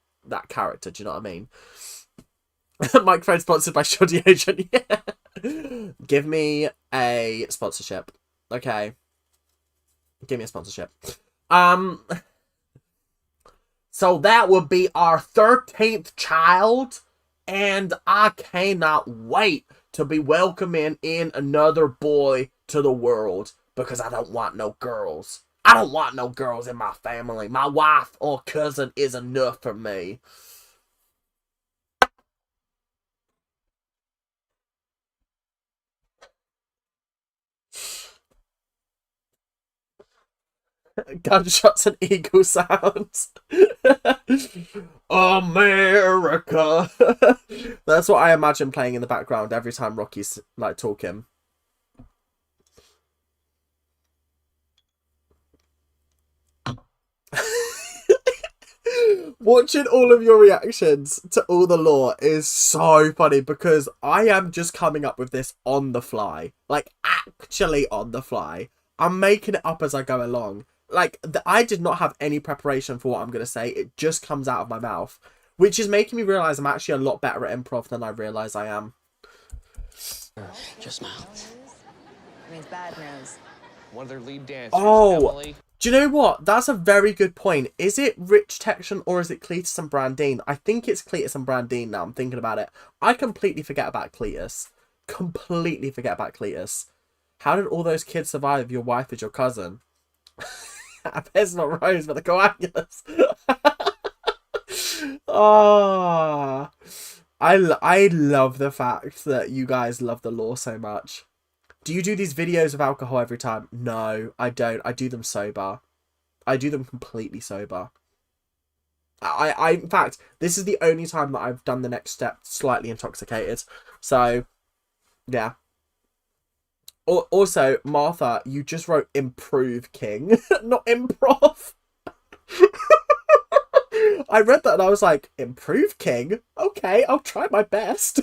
[SPEAKER 1] character. Do you know what I mean? Microphone sponsored by Shoddy Agent. Yeah. Give me a sponsorship. Okay. Give me a sponsorship. So that would be our 13th child. And I cannot wait to be welcoming in another boy to the world. Because I don't want no girls. I don't want no girls in my family. My wife or cousin is enough for me. Gunshots and eagle sounds. America. That's what I imagine playing in the background every time Rocky's like talking. Watching all of your reactions to all the lore is so funny because I am just coming up with this on the fly. Like, actually on the fly. I'm making it up as I go along. Like, I did not have any preparation for what I'm going to say. It just comes out of my mouth. Which is making me realise I'm actually a lot better at improv than I realise I am.
[SPEAKER 3] Just smile.
[SPEAKER 6] It means bad news.
[SPEAKER 5] One of their lead dancers,
[SPEAKER 1] Oh,
[SPEAKER 5] Emily.
[SPEAKER 1] do you know what? That's a very good point. Is it Rich Texan or is it Cletus and Brandine? I think it's Cletus and Brandine now. I'm thinking about it. I completely forget about Cletus. Completely forget about Cletus. How did all those kids survive if your wife is your cousin? I bet it's not Rose, but the coagulus. Oh, I love the fact that you guys love the lore so much. Do you do these videos of alcohol every time? No, I don't. I do them sober. I do them completely sober. In fact, this is the only time that I've done the next step slightly intoxicated. So, yeah. Also, Martha, you just wrote improve king, not improv. I read that and I was like, improve king? Okay, I'll try my best.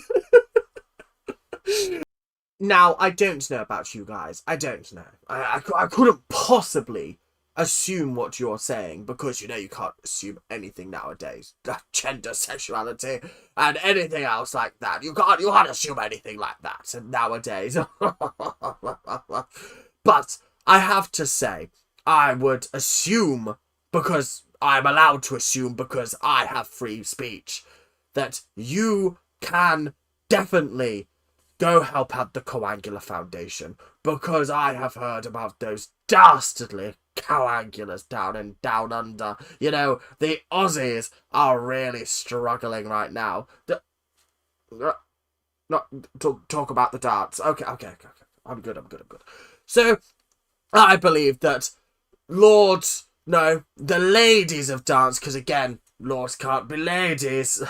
[SPEAKER 1] Now, I don't know about you guys. I don't know. I couldn't possibly assume what you're saying because, you know, you can't assume anything nowadays. Gender, sexuality, and anything else like that. You can't assume anything like that nowadays. But I have to say, I would assume, because I'm allowed to assume because I have free speech, that you can definitely go help out the Coagula Foundation, because I have heard about those dastardly coagulas down under. You know, the Aussies are really struggling right now. Not talk about the darts. Okay. I'm good. So, I believe that the ladies of dance, because again, lords can't be ladies.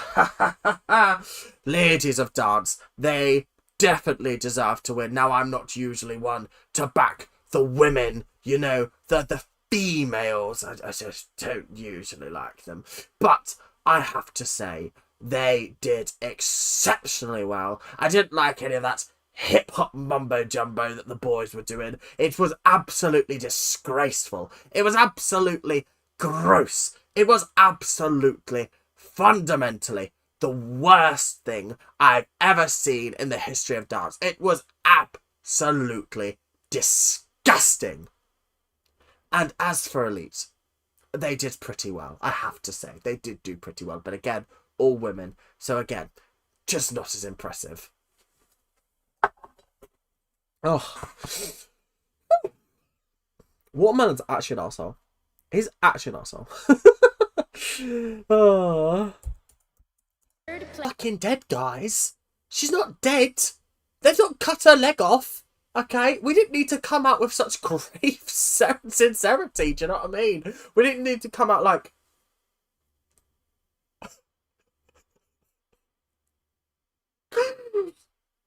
[SPEAKER 1] Ladies of dance, they definitely deserve to win. Now, I'm not usually one to back the women, you know, the females. I just don't usually like them. But I have to say, they did exceptionally well. I didn't like any of that hip-hop mumbo-jumbo that the boys were doing. It was absolutely disgraceful. It was absolutely gross. It was absolutely, fundamentally, the worst thing I've ever seen in the history of dance. It was absolutely disgusting. disgusting. And as for Elite, they did pretty well, I have to say. They did do pretty well. But again, all women. So again, just not as impressive. Oh. Watermelon's actually an arsehole. He's actually an arsehole. Oh. Fucking dead, guys. She's not dead. They've not cut her leg off. Okay? We didn't need to come out with such grave sincerity. Do you know what I mean? We didn't need to come out like...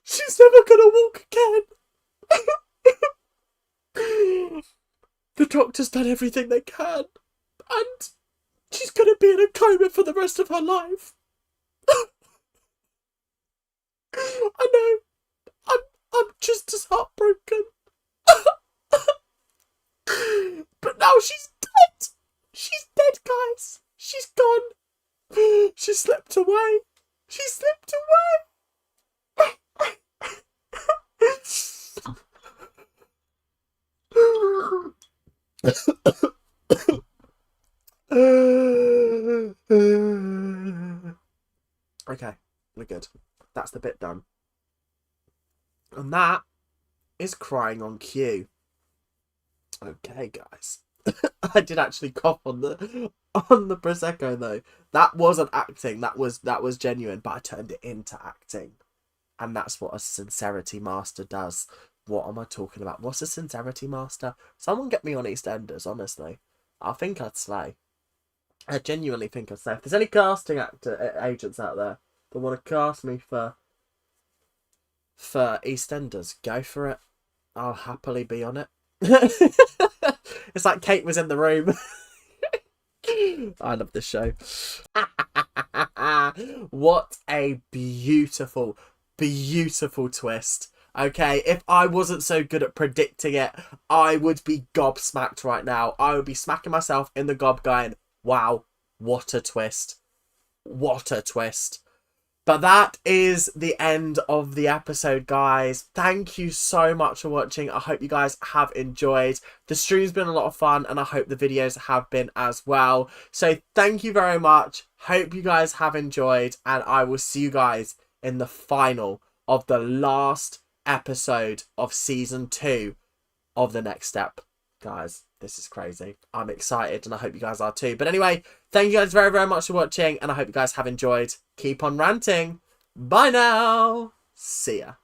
[SPEAKER 1] She's never gonna walk again. The doctor's done everything they can. And she's gonna be in a coma for the rest of her life. I know. I'm just as heartbroken. But now she's dead. She's dead, guys. She's gone. She slipped away. She slipped away. Okay, we're good. That's the bit done. And that is crying on cue. Okay, guys. I did actually cough on the prosecco though. That wasn't acting. That was genuine. But I turned it into acting, and that's what a sincerity master does. What am I talking about? What's a sincerity master? Someone get me on EastEnders. Honestly, I think I'd slay. I genuinely think I'd slay. If there's any casting agents out there that want to cast me for EastEnders, go for it. I'll happily be on it. It's like Kate was in the room. I love this show. What a beautiful, beautiful twist. Okay, if I wasn't so good at predicting it, I would be gobsmacked right now. I would be smacking myself in the gob going, wow, what a twist. What a twist. But that is the end of the episode, guys. Thank you so much for watching. I hope you guys have enjoyed. The stream's been a lot of fun, and I hope the videos have been as well. So thank you very much. Hope you guys have enjoyed, and I will see you guys in the final of the last episode of season 2 of The Next Step. Guys, this is crazy. I'm excited, and I hope you guys are too. But anyway, thank you guys very, very much for watching, and I hope you guys have enjoyed. Keep on ranting. Bye now. See ya.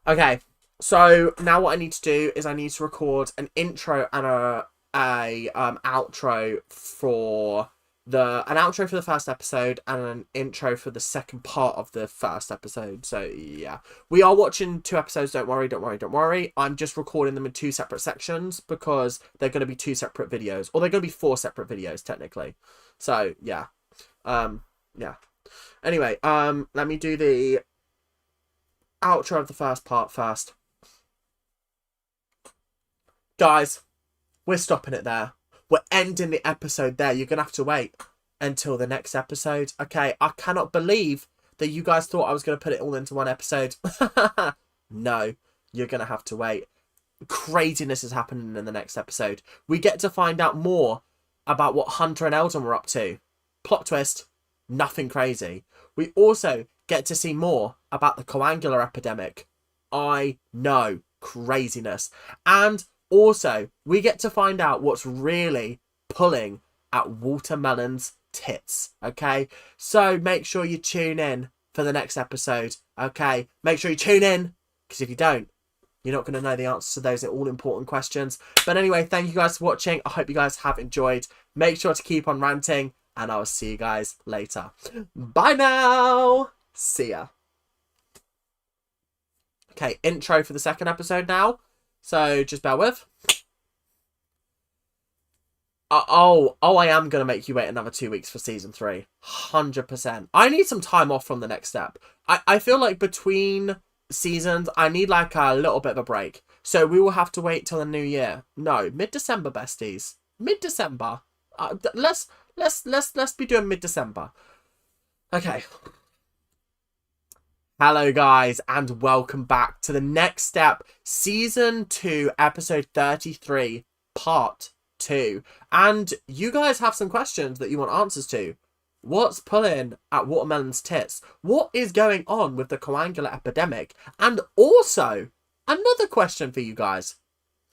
[SPEAKER 1] Okay, so now what I need to do is I need to record an intro and a outro for the first episode and an intro for the second part of the first episode. So yeah, we are watching 2 episodes. Don't worry. I'm just recording them in 2 separate sections because they're going to be 2 separate videos, or they're going to be 4 separate videos technically. So yeah, yeah. Anyway, let me do the outro of the first part first. Guys, we're stopping it there. We're ending the episode there. You're going to have to wait until the next episode. Okay, I cannot believe that you guys thought I was going to put it all into one episode. No, you're going to have to wait. Craziness is happening in the next episode. We get to find out more about what Hunter and Eldon were up to. Plot twist, nothing crazy. We also get to see more about the coangular epidemic. I know, craziness. And also, we get to find out what's really pulling at Watermelon's tits, okay? So make sure you tune in for the next episode, okay? Make sure you tune in, because if you don't, you're not going to know the answers to those all-important questions. But anyway, thank you guys for watching. I hope you guys have enjoyed. Make sure to keep on ranting, and I will see you guys later. Bye now! See ya. Okay, intro for the second episode now. So, just bear with. Oh, I am going to make you wait another 2 weeks for season 3. 100%. I need some time off from The Next Step. I feel like between seasons, I need like a little bit of a break. So, we will have to wait till the new year. No, mid-December, besties. Mid-December. Let's be doing mid-December. Okay. Hello guys, and welcome back to the Next Step Season 2 Episode 33 Part 2. And you guys have some questions that you want answers to. What's pulling at Watermelon's tits? What is going on with the coangular epidemic? And also, another question for you guys.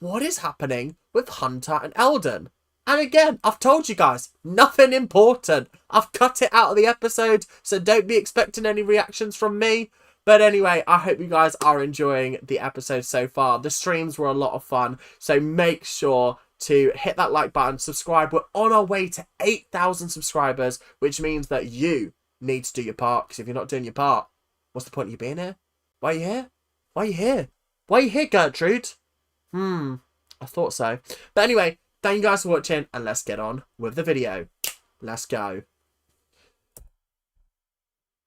[SPEAKER 1] What is happening with Hunter and Eldon? And again, I've told you guys, nothing important. I've cut it out of the episode, so don't be expecting any reactions from me. But anyway, I hope you guys are enjoying the episode so far. The streams were a lot of fun, so make sure to hit that like button, subscribe. We're on our way to 8,000 subscribers, which means that you need to do your part, because if you're not doing your part, what's the point of you being here? Why are you here? Why are you here? Why are you here, Gertrude? I thought so. But anyway, thank you guys for watching, and let's get on with the video. Let's go.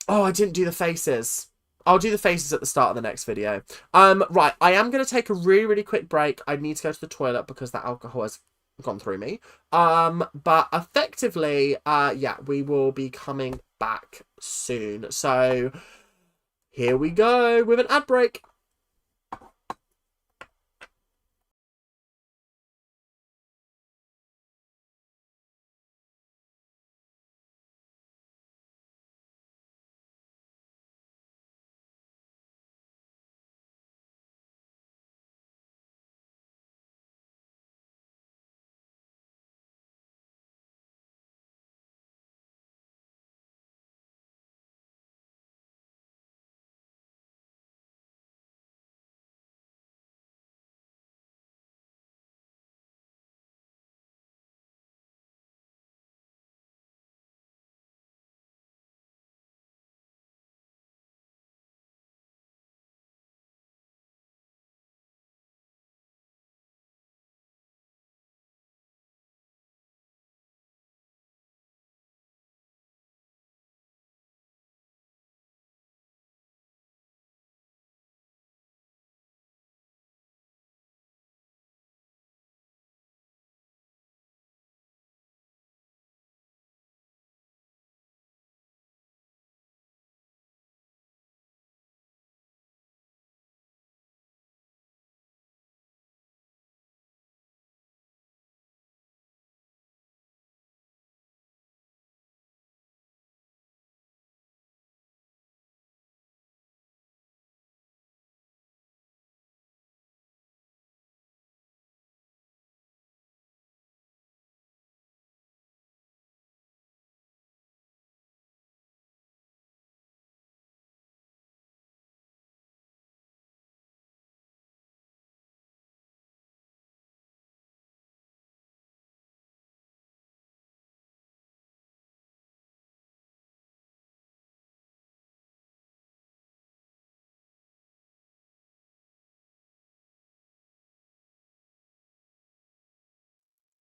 [SPEAKER 1] Oh, I didn't do the faces. I'll do the faces at the start of the next video. Right, I am going to take a really, really quick break. I need to go to the toilet because that alcohol has gone through me. But effectively, yeah, we will be coming back soon. So, here we go with an ad break.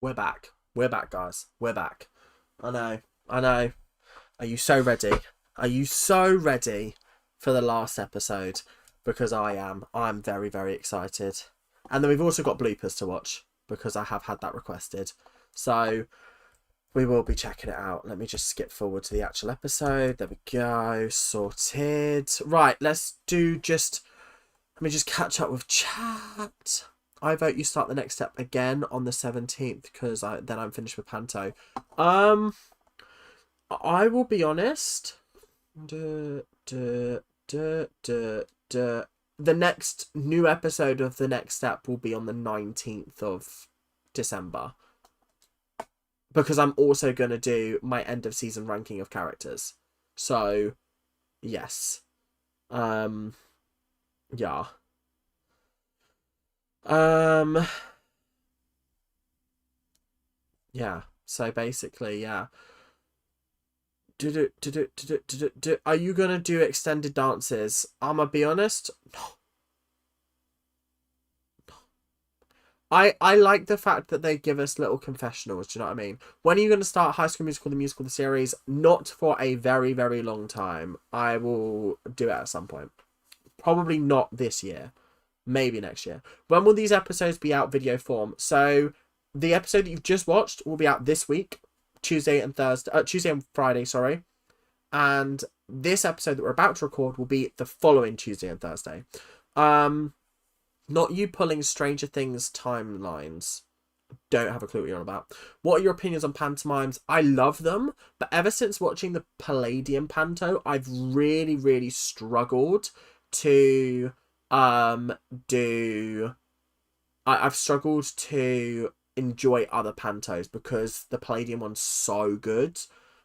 [SPEAKER 1] We're back. We're back, guys. We're back. I know. I know. Are you so ready? Are you so ready for the last episode? Because I am. I'm very, very excited. And then we've also got bloopers to watch because I have had that requested. So we will be checking it out. Let me just skip forward to the actual episode. There we go. Sorted. Right, let's do just... Let me just catch up with chat. I vote you start the Next Step again on the 17th because then I'm finished with Panto. I will be honest. The next new episode of the Next Step will be on the 19th of December. Because I'm also going to do my end of season ranking of characters. So, yes. Yeah. Yeah, so basically, yeah. Are you gonna do extended dances? I'm gonna be honest, no. I like the fact that they give us little confessionals, do you know what I mean? When are you gonna start High School Musical, the musical, the series? Not for a very, very long time. I will do it at some point. Probably not this year. Maybe next year. When will these episodes be out video form? So the episode that you've just watched will be out this week, Tuesday and Friday, sorry. and this episode that we're about to record will be the following Tuesday and Thursday. Not you pulling Stranger Things timelines. Don't have a clue what you're on about. What are your opinions on pantomimes? I love them, but ever since watching the Palladium panto, I've really struggled to I've struggled to enjoy other pantos because the Palladium one's so good.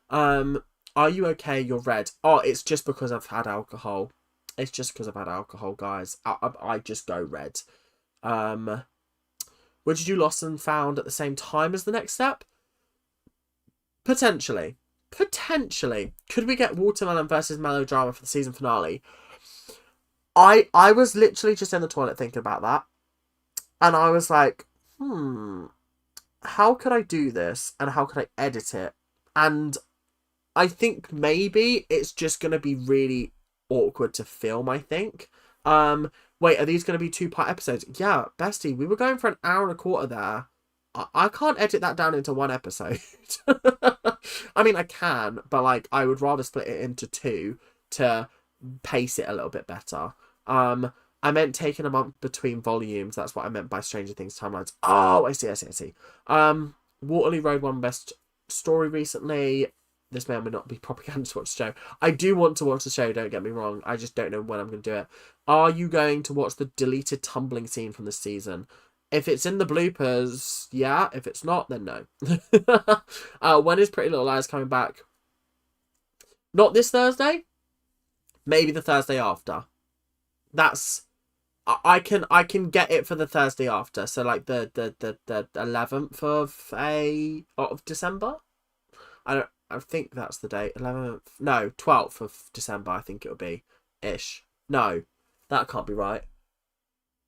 [SPEAKER 1] Are you okay? You're red. Oh, it's just because I've had alcohol. It's just because I've had alcohol, guys. I just go red. Would you do Lost and Found at the same time as the next step? Potentially. Could we get Watermelon versus Melodrama for the season finale? I was literally just in the toilet thinking about that. And I was like, how could I do this? And how could I edit it? And I think maybe it's just going to be really awkward to film, I think. Wait, are these going to be 2-part episodes? Yeah, bestie, we were going for an hour and a quarter there. I can't edit that down into one episode. I mean, I can, but like, I would rather split it into 2 to pace it a little bit better. I meant taking a month between volumes. That's what I meant by Stranger Things timelines. Oh, I see. Waterloo Road won Best Story recently. This may or may not be propaganda to watch the show. I do want to watch the show, don't get me wrong. I just don't know when I'm going to do it. Are you going to watch the deleted tumbling scene from this season? If it's in the bloopers, yeah. If it's not, then no. When is Pretty Little Liars coming back? Not this Thursday. Maybe the Thursday after. That's... I can get it for the Thursday after. So like the 11th of December. I think that's the date. 11th. No, 12th of December. I think it would be ish. No, that can't be right.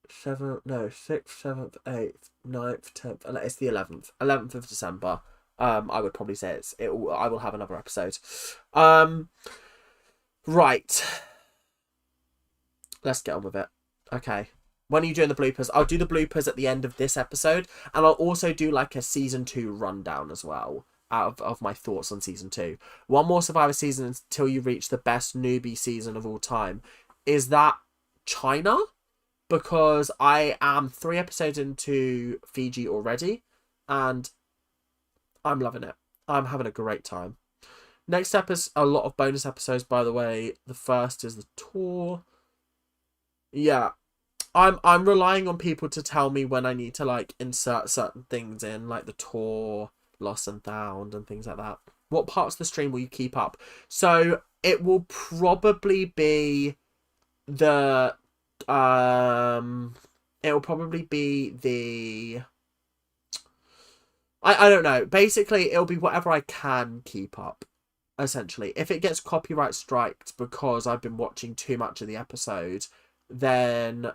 [SPEAKER 1] 6th, 7th, 8th, 9th, 10th. It's the 11th. 11th of December. I would probably say I will have another episode. Right. Let's get on with it. Okay. When are you doing the bloopers? I'll do the bloopers at the end of this episode, and I'll also do like a season 2 rundown as well of my thoughts on season 2. One more Survivor season until you reach the best newbie season of all time. Is that China? Because I am 3 episodes into Fiji already, and I'm loving it. I'm having a great time. Next up is a lot of bonus episodes, by the way. The first is the tour. Yeah. I'm relying on people to tell me when I need to like insert certain things in, like the tour, Lost and Found, and things like that. What parts of the stream will you keep up? So it will probably be the I don't know. Basically, it'll be whatever I can keep up, essentially. If it gets copyright striked because I've been watching too much of the episode, then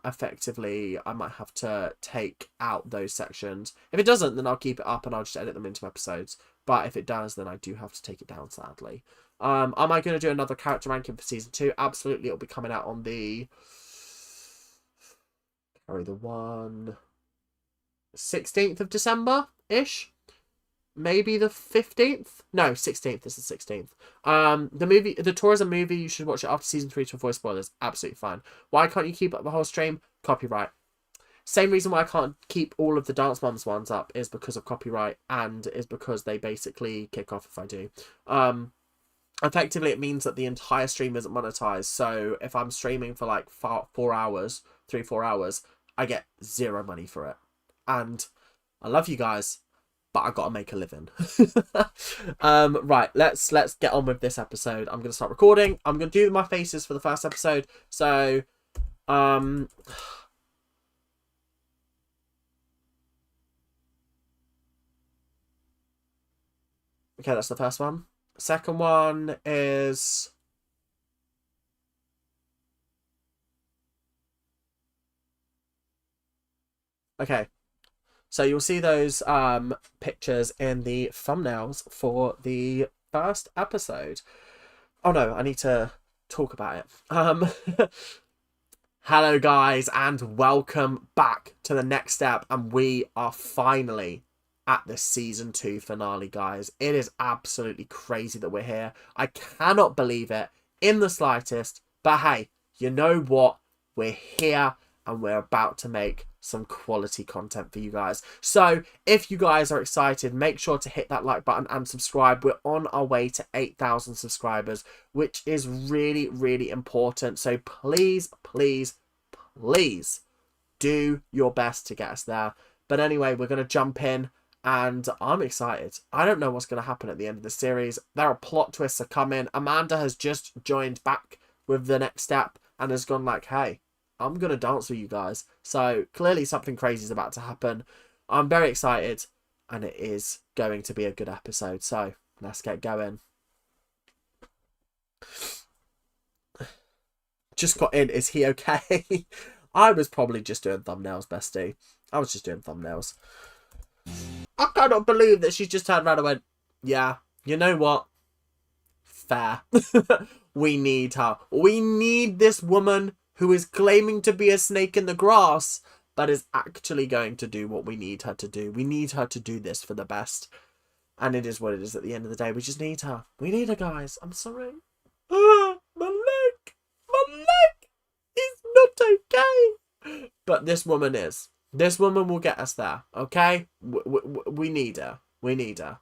[SPEAKER 1] effectively I might have to take out those sections. If it doesn't, then I'll keep it up and I'll just edit them into episodes. But if it does, then I do have to take it down, sadly. Am I going to do another character ranking for season 2? Absolutely. It'll be coming out on the 16th of December-ish. Maybe the 15th? No, 16th. This is the 16th. The tour is a movie. You should watch it after season 3 to avoid spoilers. Absolutely fine. Why can't you keep up the whole stream? Copyright. Same reason why I can't keep all of the Dance Moms ones up is because of copyright, and is because they basically kick off if I do. Effectively, it means that the entire stream isn't monetized. So if I'm streaming for like 4 hours, 3-4 hours, I get 0 money for it. And I love you guys, but I gotta make a living. Right, let's get on with this episode. I'm gonna start recording. I'm gonna do my faces for the first episode. So, okay, that's the first one. Second one is... Okay. So you'll see those pictures in the thumbnails for the first episode. Oh no, I need to talk about it. Hello guys, and welcome back to the next step. And we are finally at the season 2 finale, guys. It is absolutely crazy that we're here. I cannot believe it in the slightest. But hey, you know what? We're here and we're about to make some quality content for you guys. So if you guys are excited, make sure to hit that like button and subscribe. We're on our way to 8,000 subscribers, which is really, really important. So please, please, please do your best to get us there. But anyway, we're going to jump in and I'm excited. I don't know what's going to happen at the end of the series. There are plot twists are coming. Amanda has just joined back with the next step and has gone like, hey, I'm going to dance with you guys. So clearly something crazy is about to happen. I'm very excited and it is going to be a good episode. So let's get going. Just got in. Is he okay? I was probably just doing thumbnails, bestie. I was just doing thumbnails. I cannot believe that she just turned around and went, yeah, you know what? Fair. We need her. We need this woman who is claiming to be a snake in the grass, but is actually going to do what we need her to do. We need her to do this for the best. And it is what it is at the end of the day. We just need her. We need her, guys. I'm sorry. My leg. My leg is not okay. But this woman is. This woman will get us there, okay? We need her. We need her.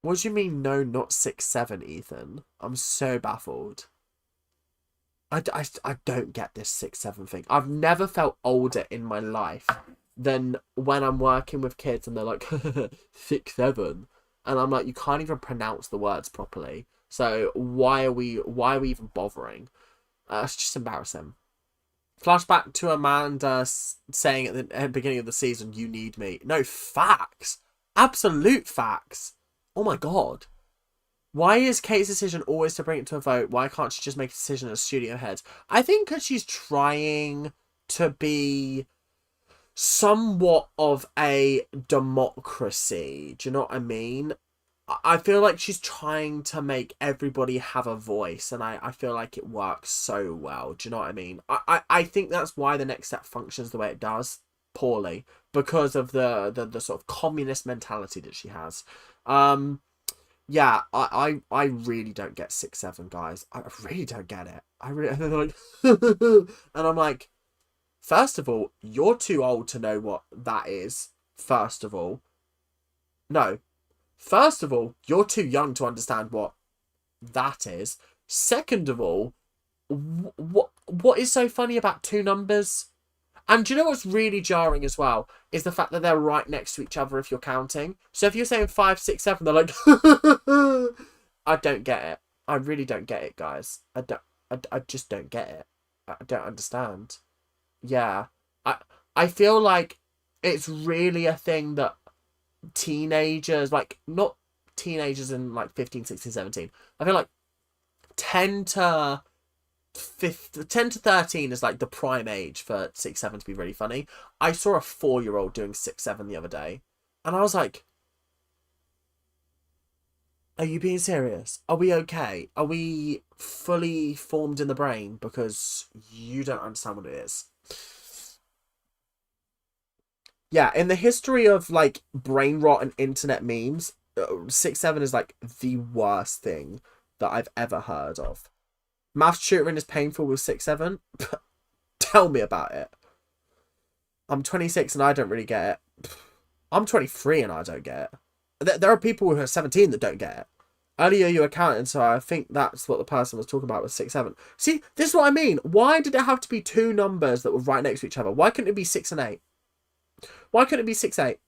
[SPEAKER 1] What do you mean, no, not 6'7", Ethan? I'm so baffled. I don't get this 6'7" thing. I've never felt older in my life than when I'm working with kids and they're like, 6'7". And I'm like, you can't even pronounce the words properly. So why are we even bothering? It's just embarrassing. Flashback to Amanda saying at the beginning of the season, you need me. No, facts. Absolute facts. Oh my god. Why is Kate's decision always to bring it to a vote? Why can't she just make a decision as studio head? I think because she's trying to be somewhat of a democracy. Do you know what I mean? I feel like she's trying to make everybody have a voice, and I feel like it works so well. Do you know what I mean? I think that's why the next step functions the way it does, poorly, because of the sort of communist mentality that she has. Yeah, I really don't get 6'7", guys. I really don't get it. I really, and they're like, and I'm like, first of all, you're too old to know what that is. First of all, no. First of all, you're too young to understand what that is. Second of all, what is so funny about two numbers? And do you know what's really jarring as well? Is the fact that they're right next to each other if you're counting. So if you're saying 5, 6, 7, they're like, I don't get it. I really don't get it, guys. I just don't get it. I don't understand. Yeah. I feel like it's really a thing that teenagers, like, not teenagers in like 15, 16, 17. I feel like 10 to 13 is like the prime age for 6, 7 to be really funny. I saw a 4-year-old doing 6, 7 the other day, and I was like, are you being serious? Are we okay? Are we fully formed in the brain? Because you don't understand what it is. Yeah, in the history of like brain rot and internet memes, 6, 7 is like the worst thing that I've ever heard of. Maths tutoring is painful with 6, 7. Tell me about it. I'm 26 and I don't really get it. I'm 23 and I don't get it. There are people who are 17 that don't get it. Earlier you were counting, so I think that's what the person was talking about with 6, 7. See, this is what I mean. Why did it have to be two numbers that were right next to each other? Why couldn't it be 6 and 8? Why couldn't it be 6, 8?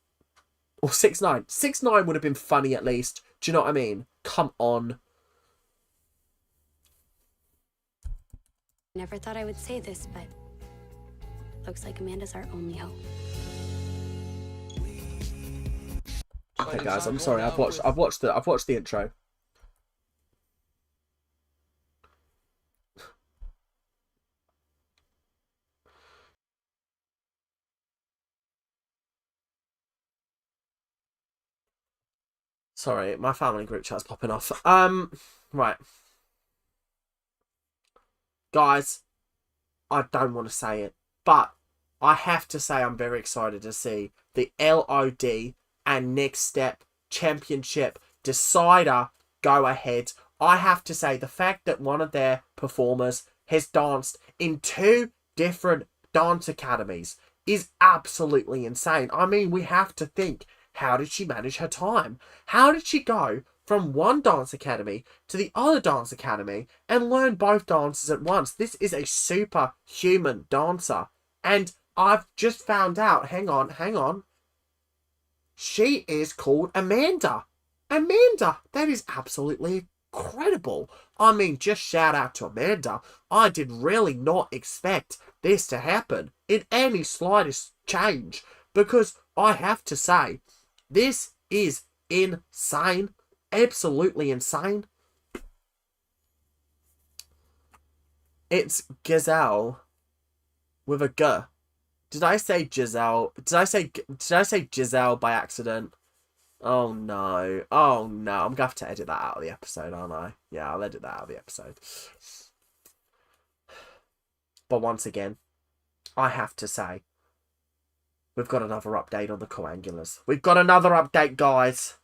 [SPEAKER 1] Or 6, 9? 6, 9 would have been funny at least. Do you know what I mean? Come on.
[SPEAKER 4] Never thought I would say this, but looks like Amanda's our only hope.
[SPEAKER 1] Okay, guys, I'm sorry. I've watched the intro. Sorry, my family group chat's popping off. Right. Guys, I don't want to say it, but I have to say I'm very excited to see the LOD and Next Step Championship decider go ahead. I have to say the fact that one of their performers has danced in 2 different dance academies is absolutely insane. I mean, we have to think, how did she manage her time? How did she go from one dance academy to the other dance academy and learn both dances at once? This is a superhuman dancer. And I've just found out, hang on. She is called Amanda. Amanda, that is absolutely incredible. I mean, just shout out to Amanda. I did really not expect this to happen in any slightest change, because I have to say, this is insane. Absolutely insane. It's Gazelle with a G. Did I say Giselle? Did I say Giselle by accident? Oh no. Oh no. I'm gonna have to edit that out of the episode, aren't I? Yeah, I'll edit that out of the episode. But once again, I have to say, we've got another update on the Coangulars. We've got another update, guys.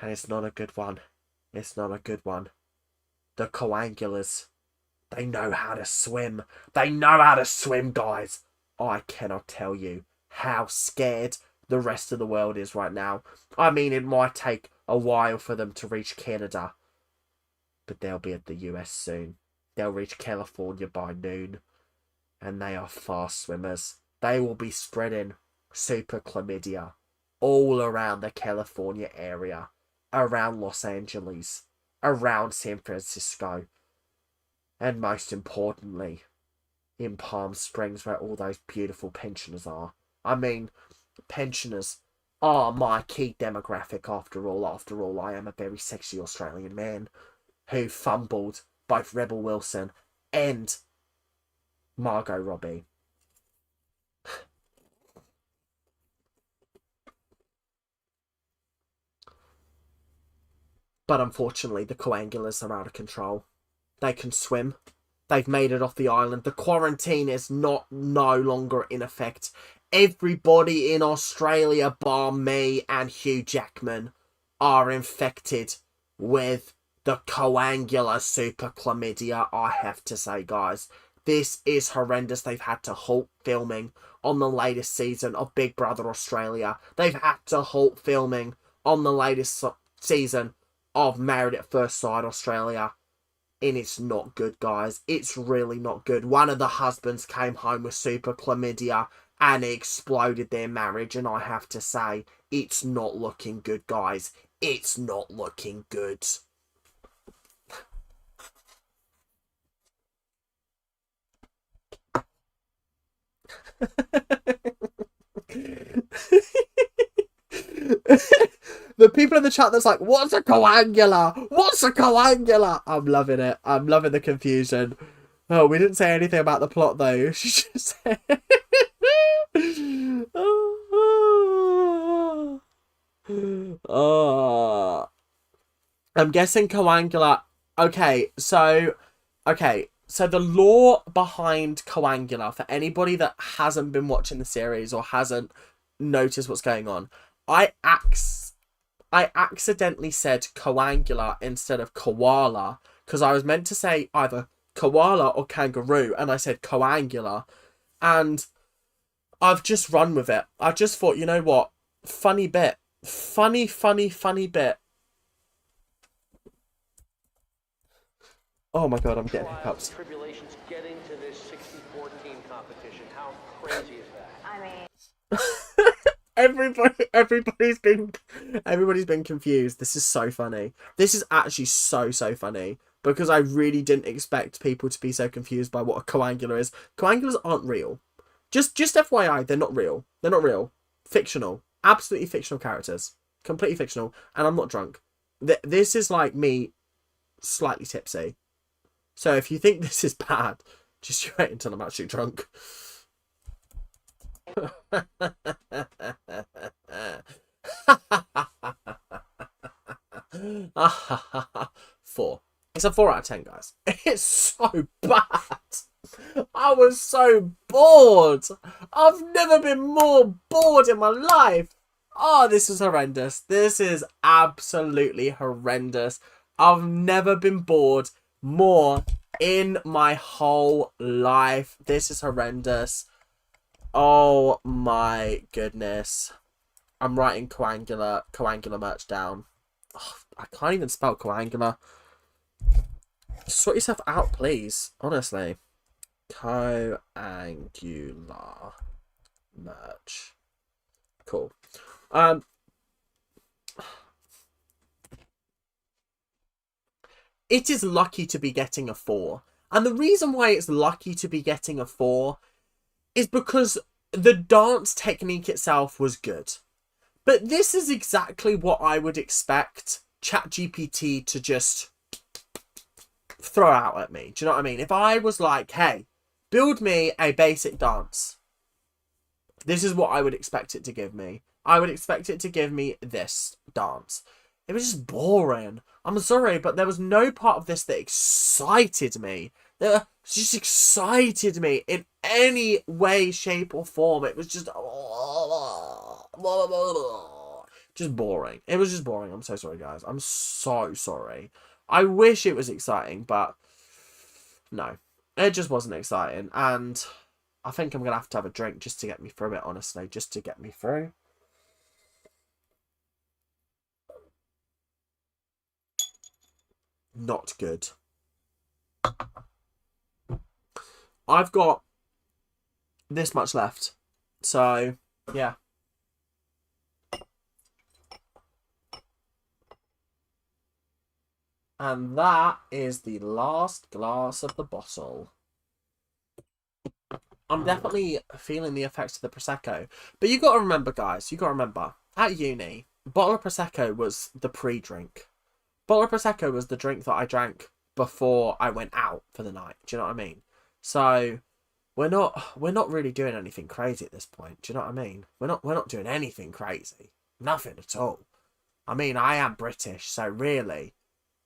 [SPEAKER 1] And it's not a good one. It's not a good one. The Coangulars, they know how to swim. They know how to swim, guys. I cannot tell you how scared the rest of the world is right now. I mean, it might take a while for them to reach Canada, but they'll be at the US soon. They'll reach California by noon, and they are fast swimmers. They will be spreading super chlamydia all around the California area, around Los Angeles, around San Francisco, and most importantly, in Palm Springs, where all those beautiful pensioners are. I mean, pensioners are my key demographic after all. After all, I am a very sexy Australian man who fumbled both Rebel Wilson and Margot Robbie. But unfortunately, the Coangulars are out of control. They can swim. They've made it off the island. The quarantine is no longer in effect. Everybody in Australia, bar me and Hugh Jackman, are infected with the Coangular super chlamydia, I have to say, guys. This is horrendous. They've had to halt filming on the latest season of Big Brother Australia. They've had to halt filming on the latest season of Married at First Sight Australia. And it's not good, guys. It's really not good. One of the husbands came home with super chlamydia and it exploded their marriage. And I have to say, it's not looking good, guys. It's not looking good. The people in the chat that's like, what's a coangular? What's a coangular? I'm loving it. I'm loving the confusion. Oh, we didn't say anything about the plot though. She just said... Oh. I'm guessing coangular. Okay, so the lore behind coangular, for anybody that hasn't been watching the series or hasn't noticed what's going on, I accidentally said coangular instead of koala because I was meant to say either koala or kangaroo, and I said coangular, and I've just run with it. I just thought, you know what? Funny bit. Funny bit. Oh my god, I'm getting hiccups.
[SPEAKER 5] Tribulations getting to this 64-team competition. How crazy is that?
[SPEAKER 6] I mean...
[SPEAKER 1] Everybody's been confused. This is so funny. This is actually so funny because I really didn't expect people to be so confused by what a coangular is. Coangulars aren't real. Just FYI, they're not real. They're not real. Fictional. Absolutely fictional characters. Completely fictional. And I'm not drunk. This is like me slightly tipsy. So if you think this is bad, just wait until I'm actually drunk. 4. It's a 4 out of 10, guys. It's so bad. I was so bored. I've never been more bored in my life. Oh, this is horrendous. This is absolutely horrendous. I've never been bored more in my whole life. This is horrendous. Oh my goodness. I'm writing coangular merch down. Oh, I can't even spell coangular. Sort yourself out, please. Honestly. Coangular merch. Cool. It is lucky to be getting a 4. And the reason why it's lucky to be getting a 4 is because the dance technique itself was good. But this is exactly what I would expect ChatGPT to just throw out at me. Do you know what I mean? If I was like, hey, build me a basic dance, this is what I would expect it to give me. I would expect it to give me this dance. It was just boring. I'm sorry, but there was no part of this that excited me. That just excited me in any way, shape, or form. It was just boring. It was just boring. I'm so sorry, guys. I'm so sorry. I wish it was exciting, but no, it just wasn't exciting. And I think I'm going to have a drink just to get me through it, honestly, just to get me through. Not good. I've got this much left. So, yeah. And that is the last glass of the bottle. I'm definitely feeling the effects of the Prosecco. But you got to remember, guys, you got to remember, at uni, a bottle of Prosecco was the pre-drink. Bottle of Prosecco was the drink that I drank before I went out for the night. Do you know what I mean? So we're not really doing anything crazy at this point. Do you know what I mean? We're not doing anything crazy. Nothing at all. I mean, I am British, so really,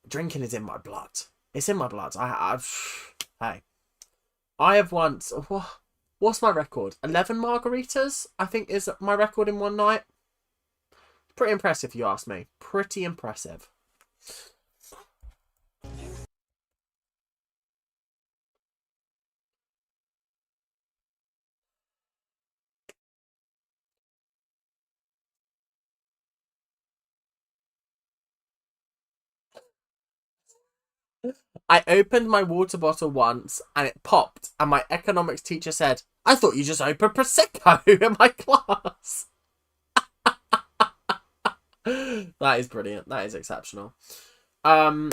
[SPEAKER 1] drinking is in my blood. It's in my blood. Hey, I have once. What's my record? 11 margaritas, I think, is my record in one night. Pretty impressive, if you ask me. Pretty impressive. I opened my water bottle once and it popped, and my economics teacher said, I thought you just opened Prosecco in my class. That is brilliant. That is exceptional. So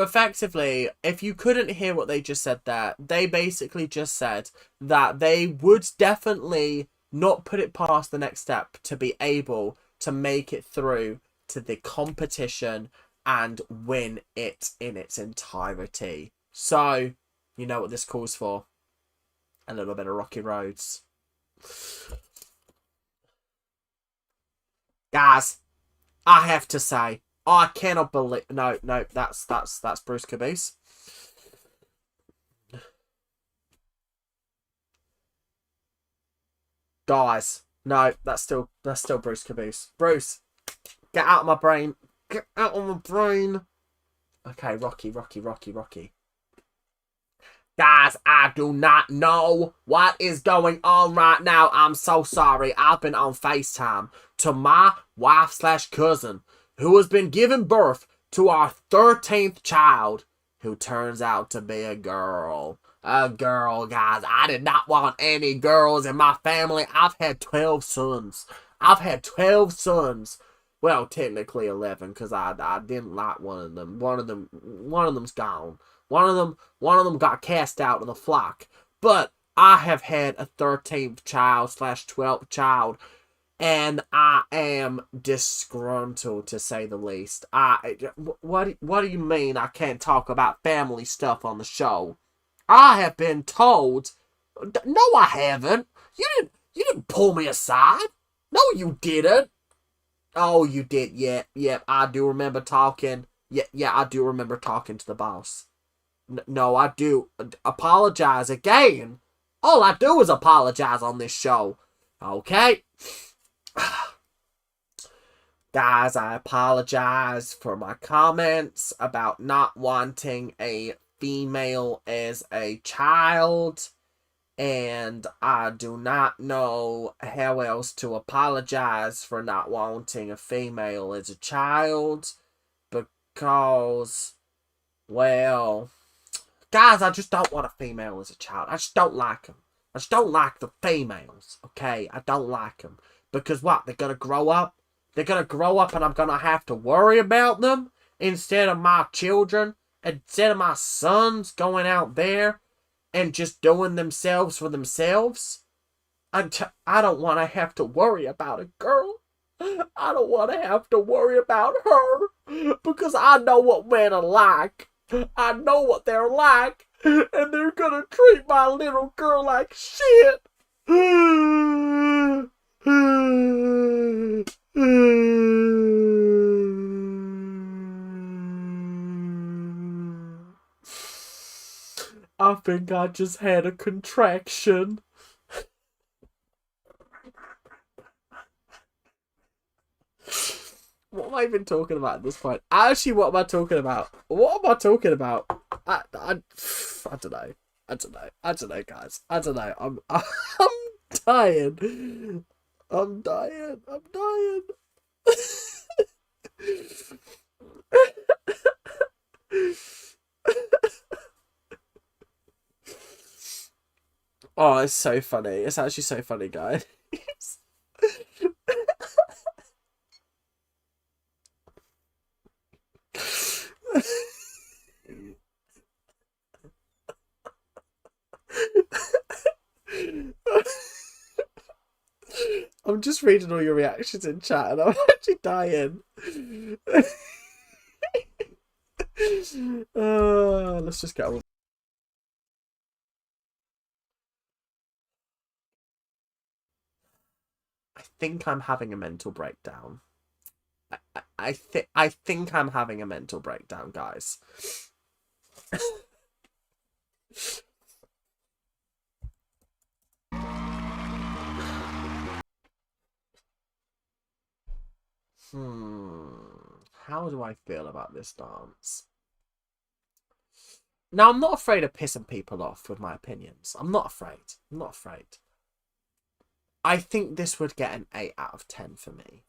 [SPEAKER 1] effectively, if you couldn't hear what they just said there, they basically just said that they would definitely not put it past the next step to be able to make it through to the competition and win it in its entirety. So, you know what this calls for? A little bit of Rocky Roads. Guys, I have to say, I cannot believe... No, that's Bruce Caboose. Guys, no, that's still Bruce Caboose. Bruce, get out of my brain. Get out of my brain. Okay, Rocky. Guys, I do not know what is going on right now. I'm so sorry. I've been on FaceTime to my wife/cousin, who has been giving birth to our 13th child, who turns out to be a girl. A girl, guys. I did not want any girls in my family. I've had 12 sons. Well, technically 11, because I didn't like one of them. One of them's gone. One of them got cast out of the flock. But I have had a 13th child/12th child, and I am disgruntled, to say the least. What do you mean I can't talk about family stuff on the show? I have been told. No, I haven't. You didn't pull me aside. No, you didn't. Oh, you did. Yeah, I do remember talking. Yeah, I do remember talking to the boss. No, I do apologize again. All I do is apologize on this show. Okay? Guys, I apologize for my comments about not wanting a female as a child. And I do not know how else to apologize for not wanting a female as a child. Because, well, guys, I just don't want a female as a child. I just don't like them. I just don't like the females, okay? I don't like them. Because what? They're going to grow up? They're going to grow up and I'm going to have to worry about them instead of my children, instead of my sons going out there and just doing themselves for themselves. I don't want to have to worry about a girl. I don't want to have to worry about her because I know what men are like. I know what they're like, and they're going to treat my little girl like shit. I think I just had a contraction. What am I even talking about at this point? Actually, what am I talking about? What am I talking about? I don't know. I don't know, guys. I don't know. I'm dying. I'm dying. Oh, it's so funny. It's actually so funny, guys. I'm just reading all your reactions in chat and I'm actually dying. Let's just get on. I think I'm having a mental breakdown. I think I'm having a mental breakdown, guys. How do I feel about this dance? Now, I'm not afraid of pissing people off with my opinions. I'm not afraid. I think this would get an 8 out of 10 for me.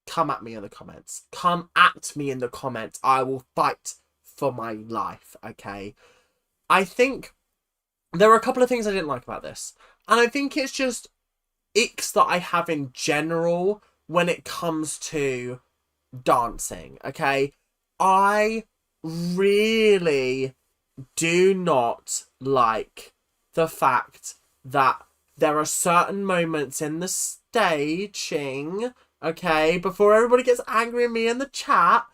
[SPEAKER 1] Come at me in the comments. Come at me in the comments. I will fight for my life, okay? I think there are a couple of things I didn't like about this. And I think it's just icks that I have in general when it comes to dancing, okay? I really do not like the fact that there are certain moments in the staging, okay, before everybody gets angry at me in the chat,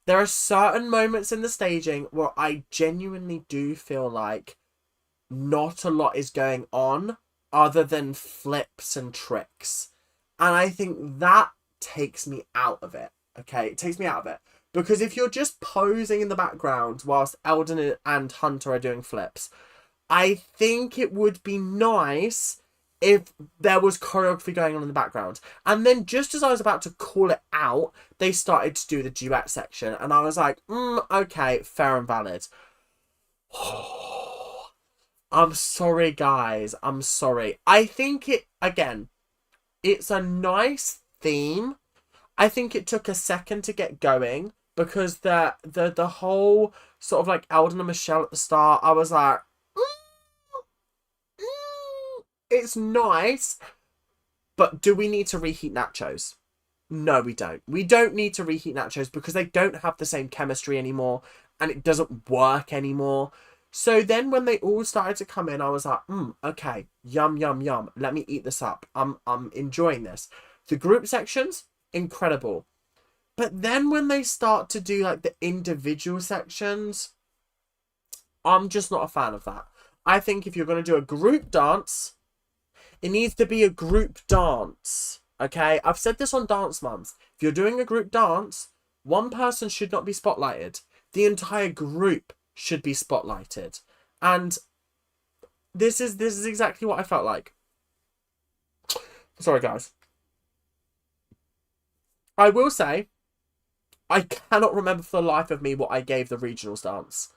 [SPEAKER 1] there are certain moments in the staging where I genuinely do feel like not a lot is going on other than flips and tricks. And I think that takes me out of it, okay? It takes me out of it. Because if you're just posing in the background whilst Eldon and Hunter are doing flips, I think it would be nice if there was choreography going on in the background. And then just as I was about to call it out, they started to do the duet section. And I was like, okay, fair and valid. I'm sorry, guys. I'm sorry. I think it's a nice theme. I think it took a second to get going because the whole sort of like Eldon and Michelle at the start, I was like, it's nice, but do we need to reheat nachos? No, we don't. We don't need to reheat nachos because they don't have the same chemistry anymore and it doesn't work anymore. So then when they all started to come in, I was like, okay, yum, yum, yum. Let me eat this up. I'm enjoying this. The group sections, incredible. But then when they start to do like the individual sections, I'm just not a fan of that. I think if you're going to do a group dance, it needs to be a group dance. Okay? I've said this on Dance Mums. If you're doing a group dance, One person should not be spotlighted. The entire group should be spotlighted. And this is exactly what I felt like. Sorry, guys. I will say, I cannot remember for the life of me what I gave the regionals dance.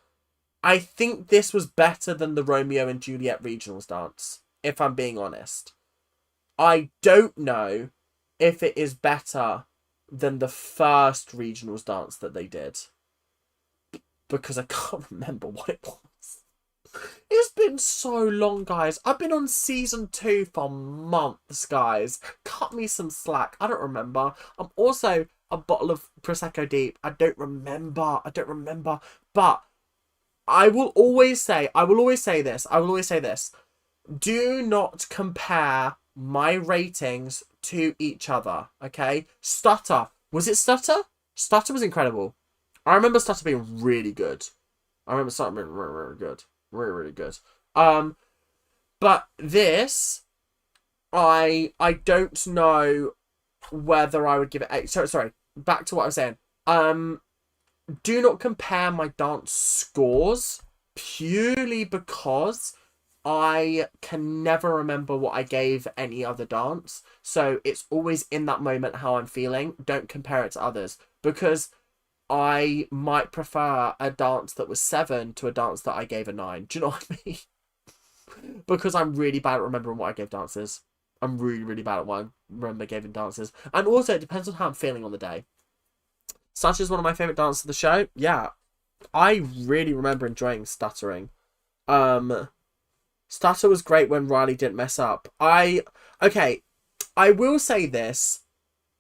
[SPEAKER 1] I think this was better than the Romeo and Juliet regionals dance, if I'm being honest. I don't know if it is better than the first regionals dance that they did, because I can't remember what it was. It's been so long, guys. I've been on season 2 for months, guys. Cut me some slack. I don't remember. I'm also a bottle of Prosecco deep. I don't remember. But I will always say this. Do not compare my ratings to each other, okay? Stutter. Was it Stutter? Stutter was incredible. I remember Stutter being really good. I remember Stutter being really, really good. Really good. But this, I don't know whether I would give it 8. Sorry, back to what I was saying. Do not compare my dance scores purely because I can never remember what I gave any other dance. So it's always in that moment how I'm feeling. Don't compare it to others, because I might prefer a dance that was 7 to a dance that I gave a 9. Do you know what I mean? Because I'm really bad at remembering what I gave dances. I'm really, really bad at what I remember giving dances. And also, it depends on how I'm feeling on the day. Such is one of my favourite dances of the show. Yeah, I really remember enjoying stuttering. Stutter was great when Riley didn't mess up. I will say this.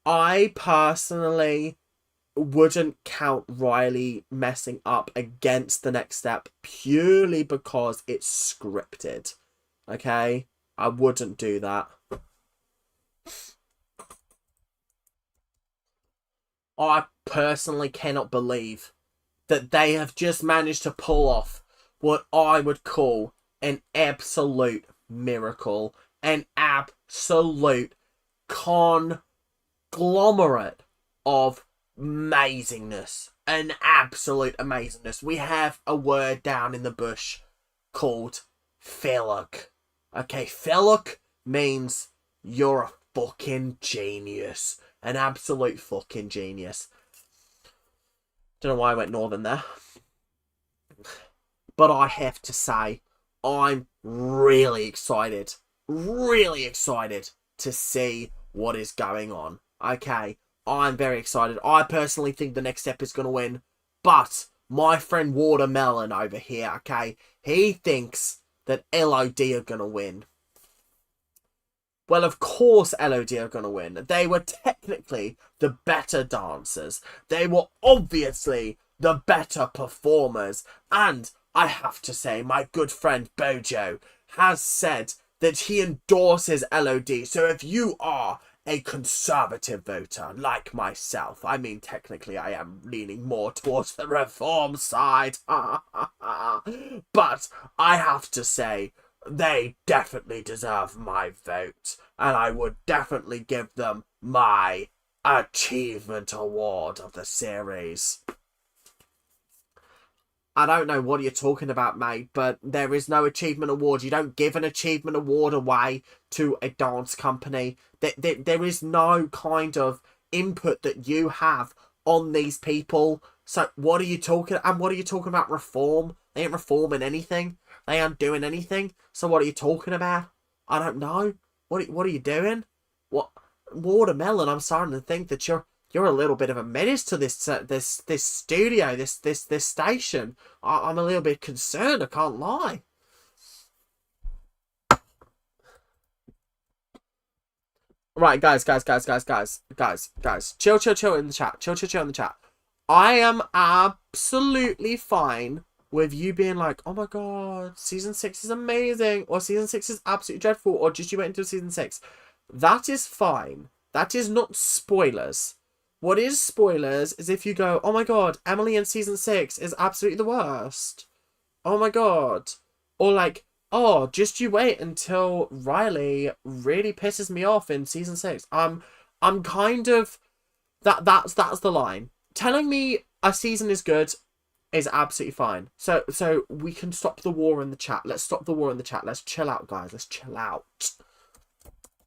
[SPEAKER 1] I personally wouldn't count Riley messing up against the next step purely because it's scripted. Okay? I wouldn't do that. I personally cannot believe that they have just managed to pull off what I would call an absolute miracle. An absolute conglomerate of amazingness. An absolute amazingness. We have a word down in the bush called Philuk. Okay, Philuk means you're a fucking genius. An absolute fucking genius. Don't know why I went northern there. But I have to say, I'm really excited to see what is going on. Okay, I'm very excited. I personally think the next step is going to win. But my friend Watermelon over here, okay, he thinks that LOD are going to win. Well, of course LOD are going to win. They were technically the better dancers. They were obviously the better performers. And I have to say, my good friend Bojo has said that he endorses LOD. So if you are a conservative voter like myself, I mean, technically I am leaning more towards the reform side. But I have to say, they definitely deserve my vote, and I would definitely give them my achievement award of the series. I don't know what you're talking about, mate, but there is no achievement award. You don't give an achievement award away to a dance company. There is no kind of input that you have on these people. So what are you talking? And what are you talking about? Reform? They ain't reforming anything. They aren't doing anything. So what are you talking about? I don't know. What are you doing? What, Watermelon? I'm starting to think that you're a little bit of a menace to this studio, this station. I'm a little bit concerned. I can't lie. Right, guys. Chill in the chat. Chill in the chat. I am absolutely fine with you being like, oh my god, season 6 is amazing, or season 6 is absolutely dreadful, or just you went into season 6. That is fine. That is not spoilers. What is spoilers is if you go, oh my god, Emily in season 6 is absolutely the worst. Oh my god. Or like, oh, just you wait until Riley really pisses me off in season 6. I'm kind of, that's the line. telling me a season is good is absolutely fine. So we can stop the war in the chat. Let's stop the war in the chat. Let's chill out, guys. Let's chill out.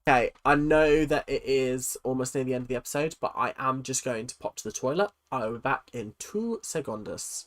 [SPEAKER 1] Okay, I know that it is almost near the end of the episode, but I am just going to pop to the toilet. I'll be back in 2 seconds.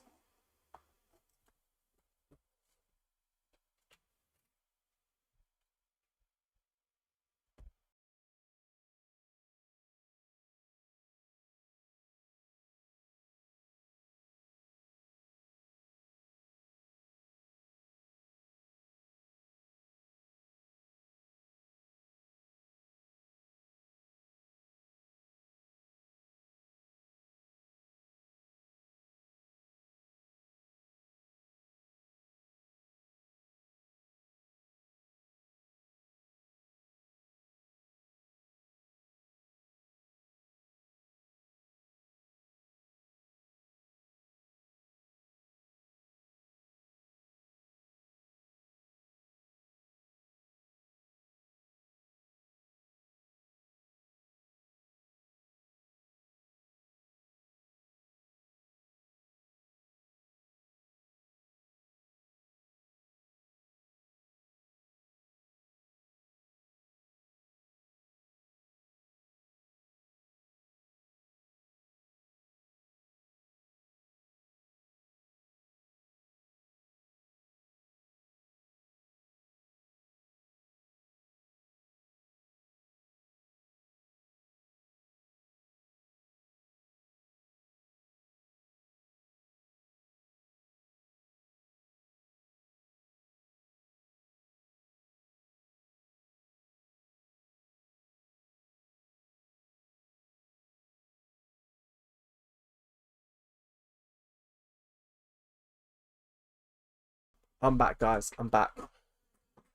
[SPEAKER 1] I'm back, guys. I'm back.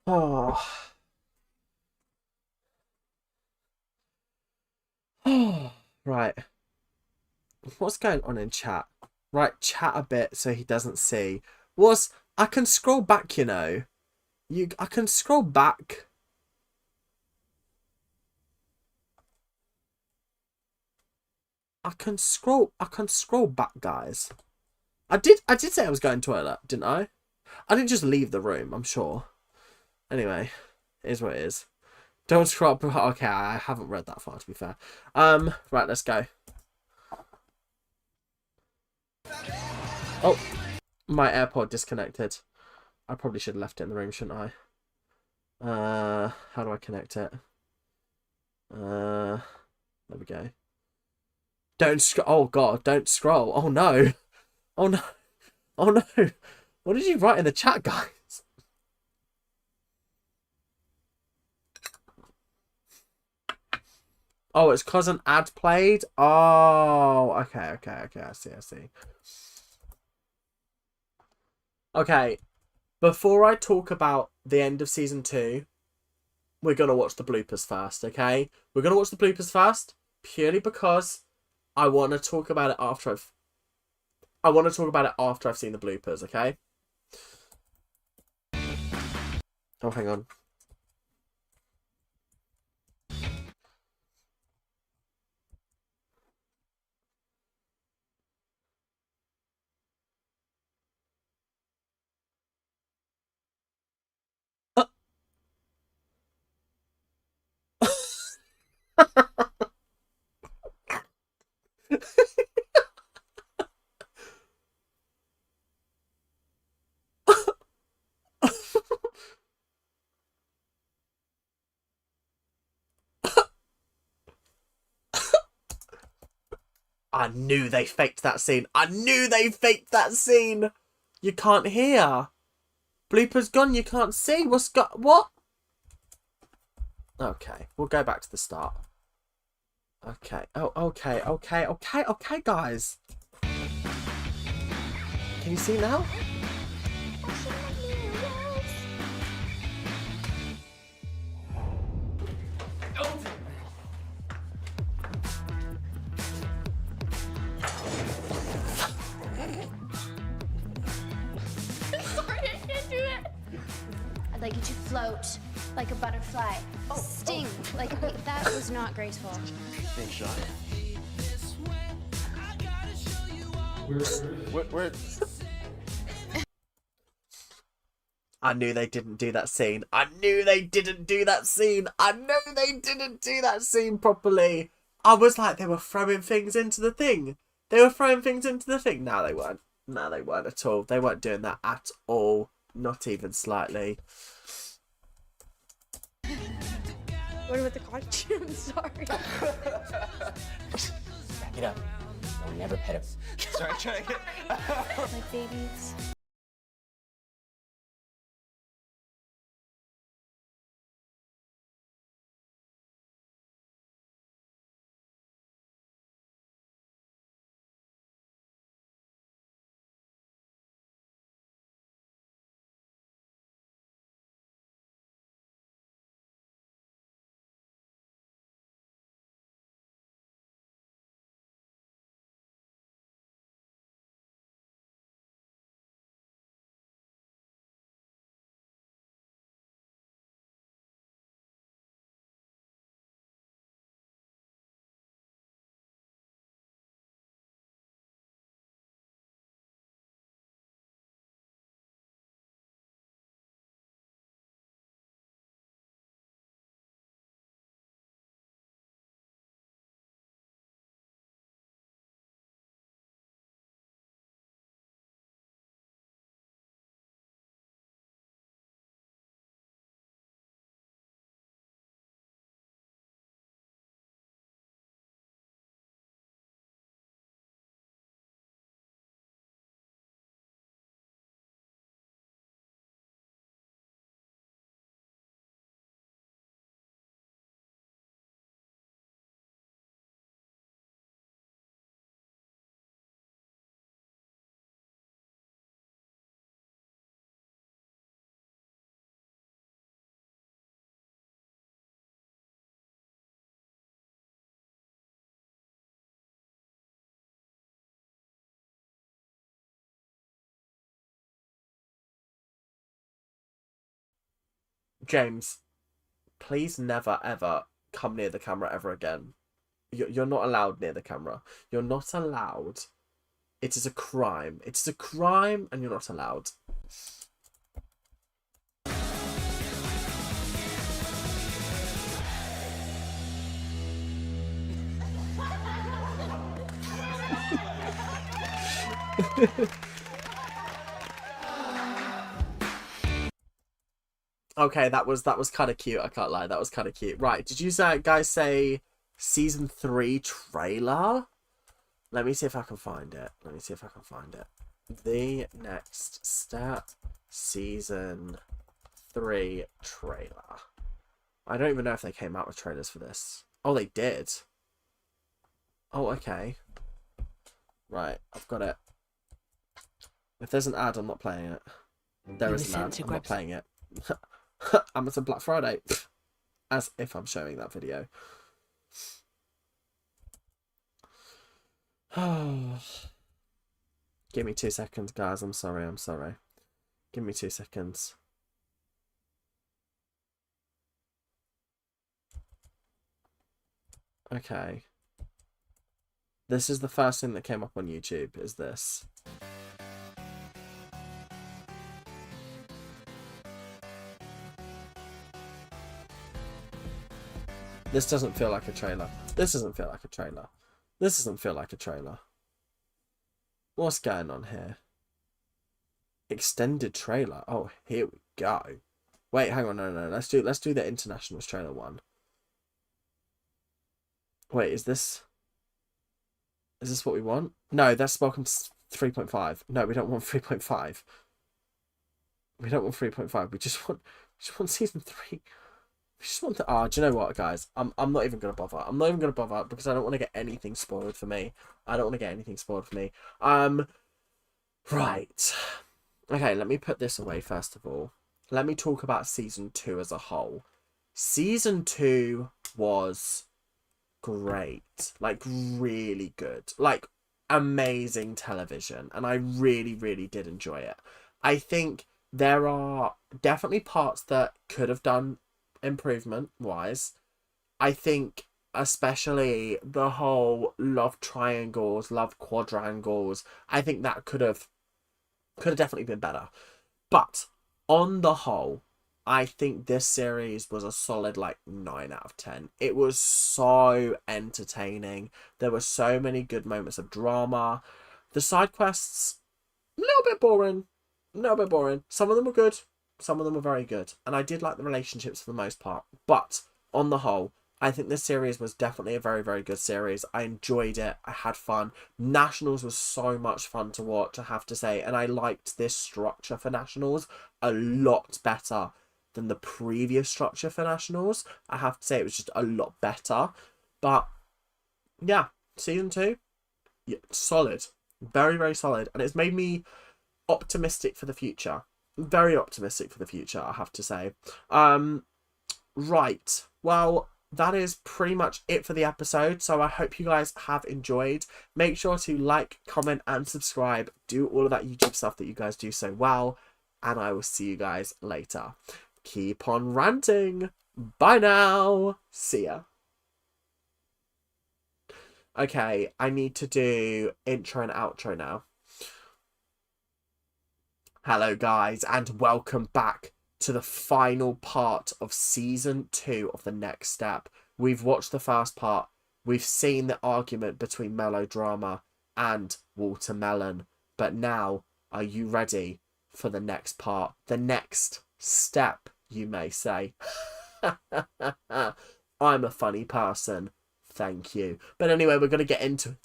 [SPEAKER 1] Oh. Right. What's going on in chat? Right, chat a bit so he doesn't see. I can scroll back, you know. I can scroll back. I can scroll back, guys. I did say I was going to the toilet, didn't I? I didn't just leave the room, I'm sure. Anyway, it is what it is. Don't scroll up. Okay, I haven't read that far, to be fair. Right, let's go. Oh, my AirPod disconnected. I probably should have left it in the room, shouldn't I? How do I connect it? There we go. Don't scroll. Oh god, don't scroll. Oh no. Oh no. Oh no. What did you write in the chat, guys? Oh, it's because an ad played? Oh, okay. I see. Okay. Before I talk about the end of season 2, we're going to watch the bloopers first, okay? We're going to watch the bloopers first, purely because I want to talk about it after I've seen the bloopers, okay? Oh, hang on. I knew they faked that scene. You can't hear. Bloopers gone, you can't see. What? Okay, we'll go back to the start. Okay. Oh, okay, guys. Can you see now?
[SPEAKER 4] I'd like you to float like a butterfly. Sting like a bee. That was not graceful.
[SPEAKER 1] Thanks, Sean.
[SPEAKER 5] We're
[SPEAKER 1] I knew they didn't do that scene. I knew they didn't do that scene. I know they didn't do that scene properly. I was like, they were throwing things into the thing. They were throwing things into the thing. No, they weren't. No, they weren't at all. They weren't doing that at all. Not even slightly.
[SPEAKER 7] What about the costume? Sorry.
[SPEAKER 3] Back it up. No, never pet him.
[SPEAKER 5] sorry, trying to get.
[SPEAKER 4] Like babies.
[SPEAKER 1] James, please never ever come near the camera ever again. You're not allowed near the camera. You're not allowed. It is a crime. It is a crime and you're not allowed. Okay, that was kind of cute. I can't lie, that was kind of cute. Right, did you guys say season 3 trailer? Let me see if I can find it. Let me see if I can find it. The Next Step season 3 trailer. I don't even know if they came out with trailers for this. Oh, they did. Oh, okay. Right, I've got it. If there's an ad, I'm not playing it. There is an ad, I'm not playing it. Amazon Black Friday. As if I'm showing that video. Give me 2 seconds, guys. I'm sorry. Give me 2 seconds. Okay. This is the first thing that came up on YouTube, is this. This doesn't feel like a trailer. This doesn't feel like a trailer. This doesn't feel like a trailer. What's going on here? Extended trailer. Oh, here we go. Wait, hang on, no. Let's do the internationals trailer one. Wait, is this what we want? No, that's welcome to 3.5. No, we don't want 3.5. We don't want 3.5. We just want season 3. We just want to. Do you know what, guys? I'm not even gonna bother. I'm not even gonna bother because I don't want to get anything spoiled for me. Right. Okay, let me put this away first of all. Let me talk about season 2 as a whole. Season 2 was great. Like, really good. Like, amazing television. And I really, really did enjoy it. I think there are definitely parts that could have done improvement wise. I think especially the whole love triangles, love quadrangles. I think that could have definitely been better. But on the whole, I think this series was a solid like 9 out of 10. It was so entertaining. There were so many good moments of drama. The side quests, a little bit boring. A little bit boring. Some of them were good. Some of them were very good. And I did like the relationships for the most part. But on the whole, I think this series was definitely a very, very good series. I enjoyed it. I had fun. Nationals was so much fun to watch, I have to say. And I liked this structure for Nationals a lot better than the previous structure for Nationals. I have to say it was just a lot better. But yeah, season 2, yeah, solid. Very, very solid. And it's made me optimistic for the future. Very optimistic for the future, I have to say. Right. Well, that is pretty much it for the episode. So I hope you guys have enjoyed. Make sure to like, comment, and subscribe. Do all of that YouTube stuff that you guys do so well. And I will see you guys later. Keep on ranting. Bye now. See ya. Okay, I need to do intro and outro now. Hello guys, and welcome back to the final part of season 2 of The Next Step. We've watched the first part. We've seen the argument between Melodrama and Watermelon. But now, are you ready for the next part? The next step, you may say. I'm a funny person. Thank you. But anyway, we're going to get into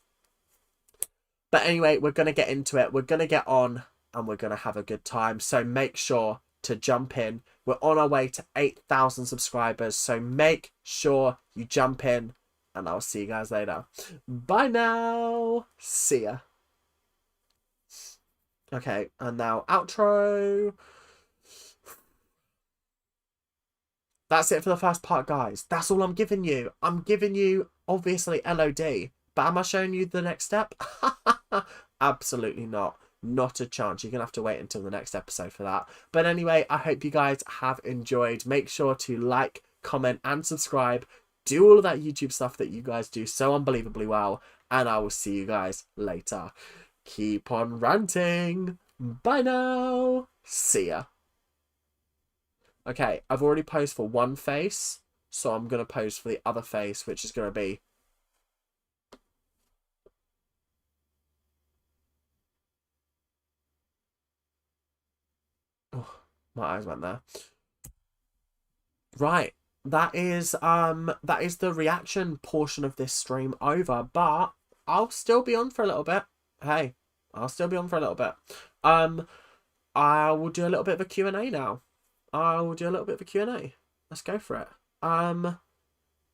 [SPEAKER 1] it. We're going to get on and we're going to have a good time. So make sure to jump in. We're on our way to 8,000 subscribers. So make sure you jump in and I'll see you guys later. Bye now. See ya. Okay, and now outro. That's it for the first part, guys. That's all I'm giving you. I'm giving you, obviously, LOD. But am I showing you the next step? Absolutely not. Not a chance. You're going to have to wait until the next episode for that. But anyway, I hope you guys have enjoyed. Make sure to like, comment, and subscribe. Do all of that YouTube stuff that you guys do so unbelievably well. And I will see you guys later. Keep on ranting. Bye now. See ya. Okay, I've already posed for one face, so I'm going to pose for the other face, which is going to be... Oh, my eyes went there. Right, that is the reaction portion of this stream over, but I'll still be on for a little bit. Hey, I'll still be on for a little bit. I will do a little bit of a Q&A now. I will do a little bit of a Q&A. Let's go for it.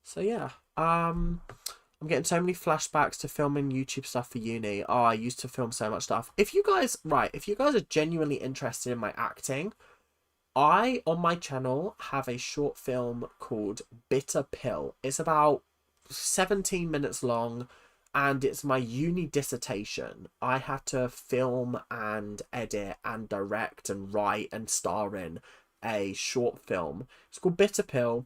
[SPEAKER 1] So yeah. I'm getting so many flashbacks to filming YouTube stuff for uni. Oh, I used to film so much stuff. If you guys are genuinely interested in my acting, I, on my channel, have a short film called Bitter Pill. It's about 17 minutes long, and it's my uni dissertation. I had to film and edit and direct and write and star in a short film. It's called Bitter Pill.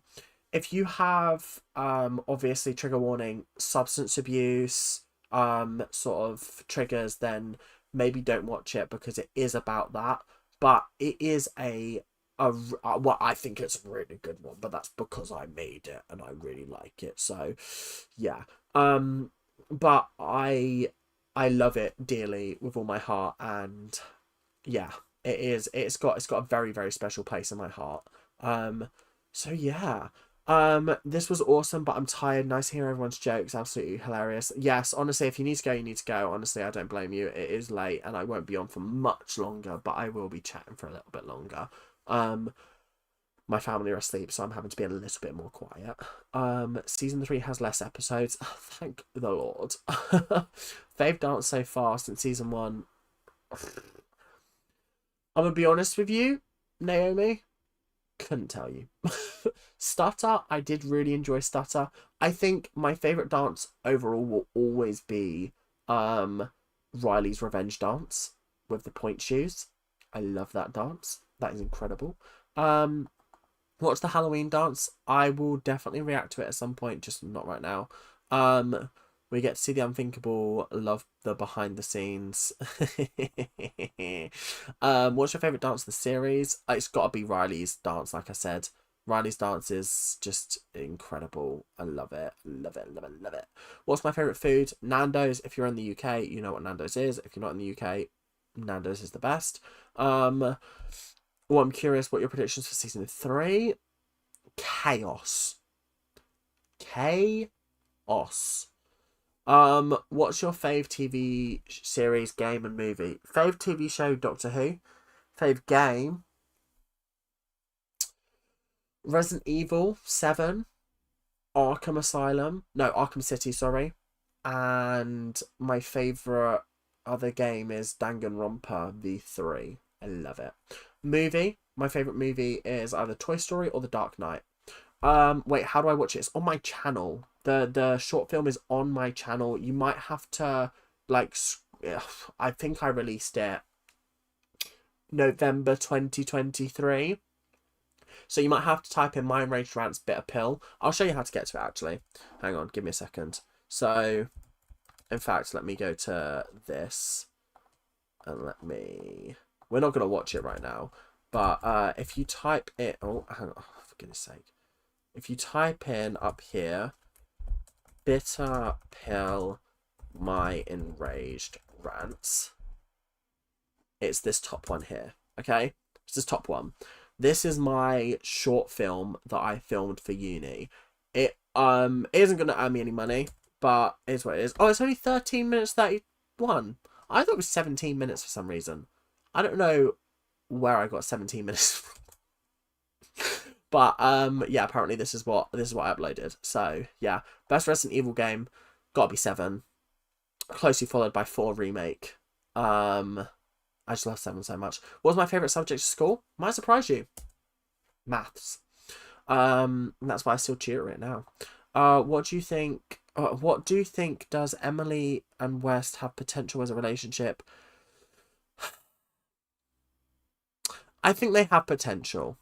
[SPEAKER 1] If you have obviously, trigger warning, substance abuse sort of triggers, then maybe don't watch it because it is about that. But it is well, I think it's a really good one, but that's because I made it and I really like it. So yeah. But I love it dearly with all my heart, and yeah, it's got a very, very special place in my heart. So yeah, this was awesome, but I'm tired. Nice to hear everyone's jokes. Absolutely hilarious. Yes, honestly, if you need to go, you need to go. Honestly, I don't blame you. It is late and I won't be on for much longer, but I will be chatting for a little bit longer. My family are asleep, so I'm having to be a little bit more quiet. Season 3 has less episodes. Thank the Lord. They've danced so far since season 1. I'm gonna be honest with you, Naomi, couldn't tell you. Stutter, I did really enjoy Stutter. I think my favourite dance overall will always be Riley's revenge dance with the point shoes. I love that dance. That is incredible. Watch the Halloween dance. I will definitely react to it at some point, just not right now. We get to see the unthinkable. Love the behind the scenes. What's your favorite dance of the series? It's got to be Riley's dance, like I said. Riley's dance is just incredible. I love it. Love it, love it, love it. What's my favorite food? Nando's. If you're in the UK, you know what Nando's is. If you're not in the UK, Nando's is the best. Well, I'm curious what your predictions for season 3. Chaos. Chaos. What's your fave TV series, game, and movie? Fave TV show, Doctor Who. Fave game, Resident Evil 7, Arkham Asylum. No, Arkham City, sorry. And my favourite other game is Danganronpa V3. I love it. Movie. My favourite movie is either Toy Story or The Dark Knight. Wait, how do I watch it? It's on my channel. The short film is on my channel. You might have to, like, I think I released it November 2023. So you might have to type in Mind Rage Rants Bitter Pill. I'll show you how to get to it, actually. Hang on, give me a second. So, in fact, let me go to this. And let me... We're not going to watch it right now. But if you type it... Oh, hang on. Oh, for goodness sake. If you type in up here, Bitter Pill, My Enraged Rants, it's this top one here. Okay? It's this top one. This is my short film that I filmed for uni. It isn't going to earn me any money, but it is what it is. Oh, it's only 13 minutes 31. I thought it was 17 minutes for some reason. I don't know where I got 17 minutes from. But yeah, apparently this is what I uploaded. So yeah, best Resident Evil game, gotta be 7. Closely followed by 4 remake. I just love 7 so much. What was my favourite subject at school? Might surprise you. Maths. That's why I still cheer at it now. What do you think? What do you think? Does Emily and West have potential as a relationship? I think they have potential.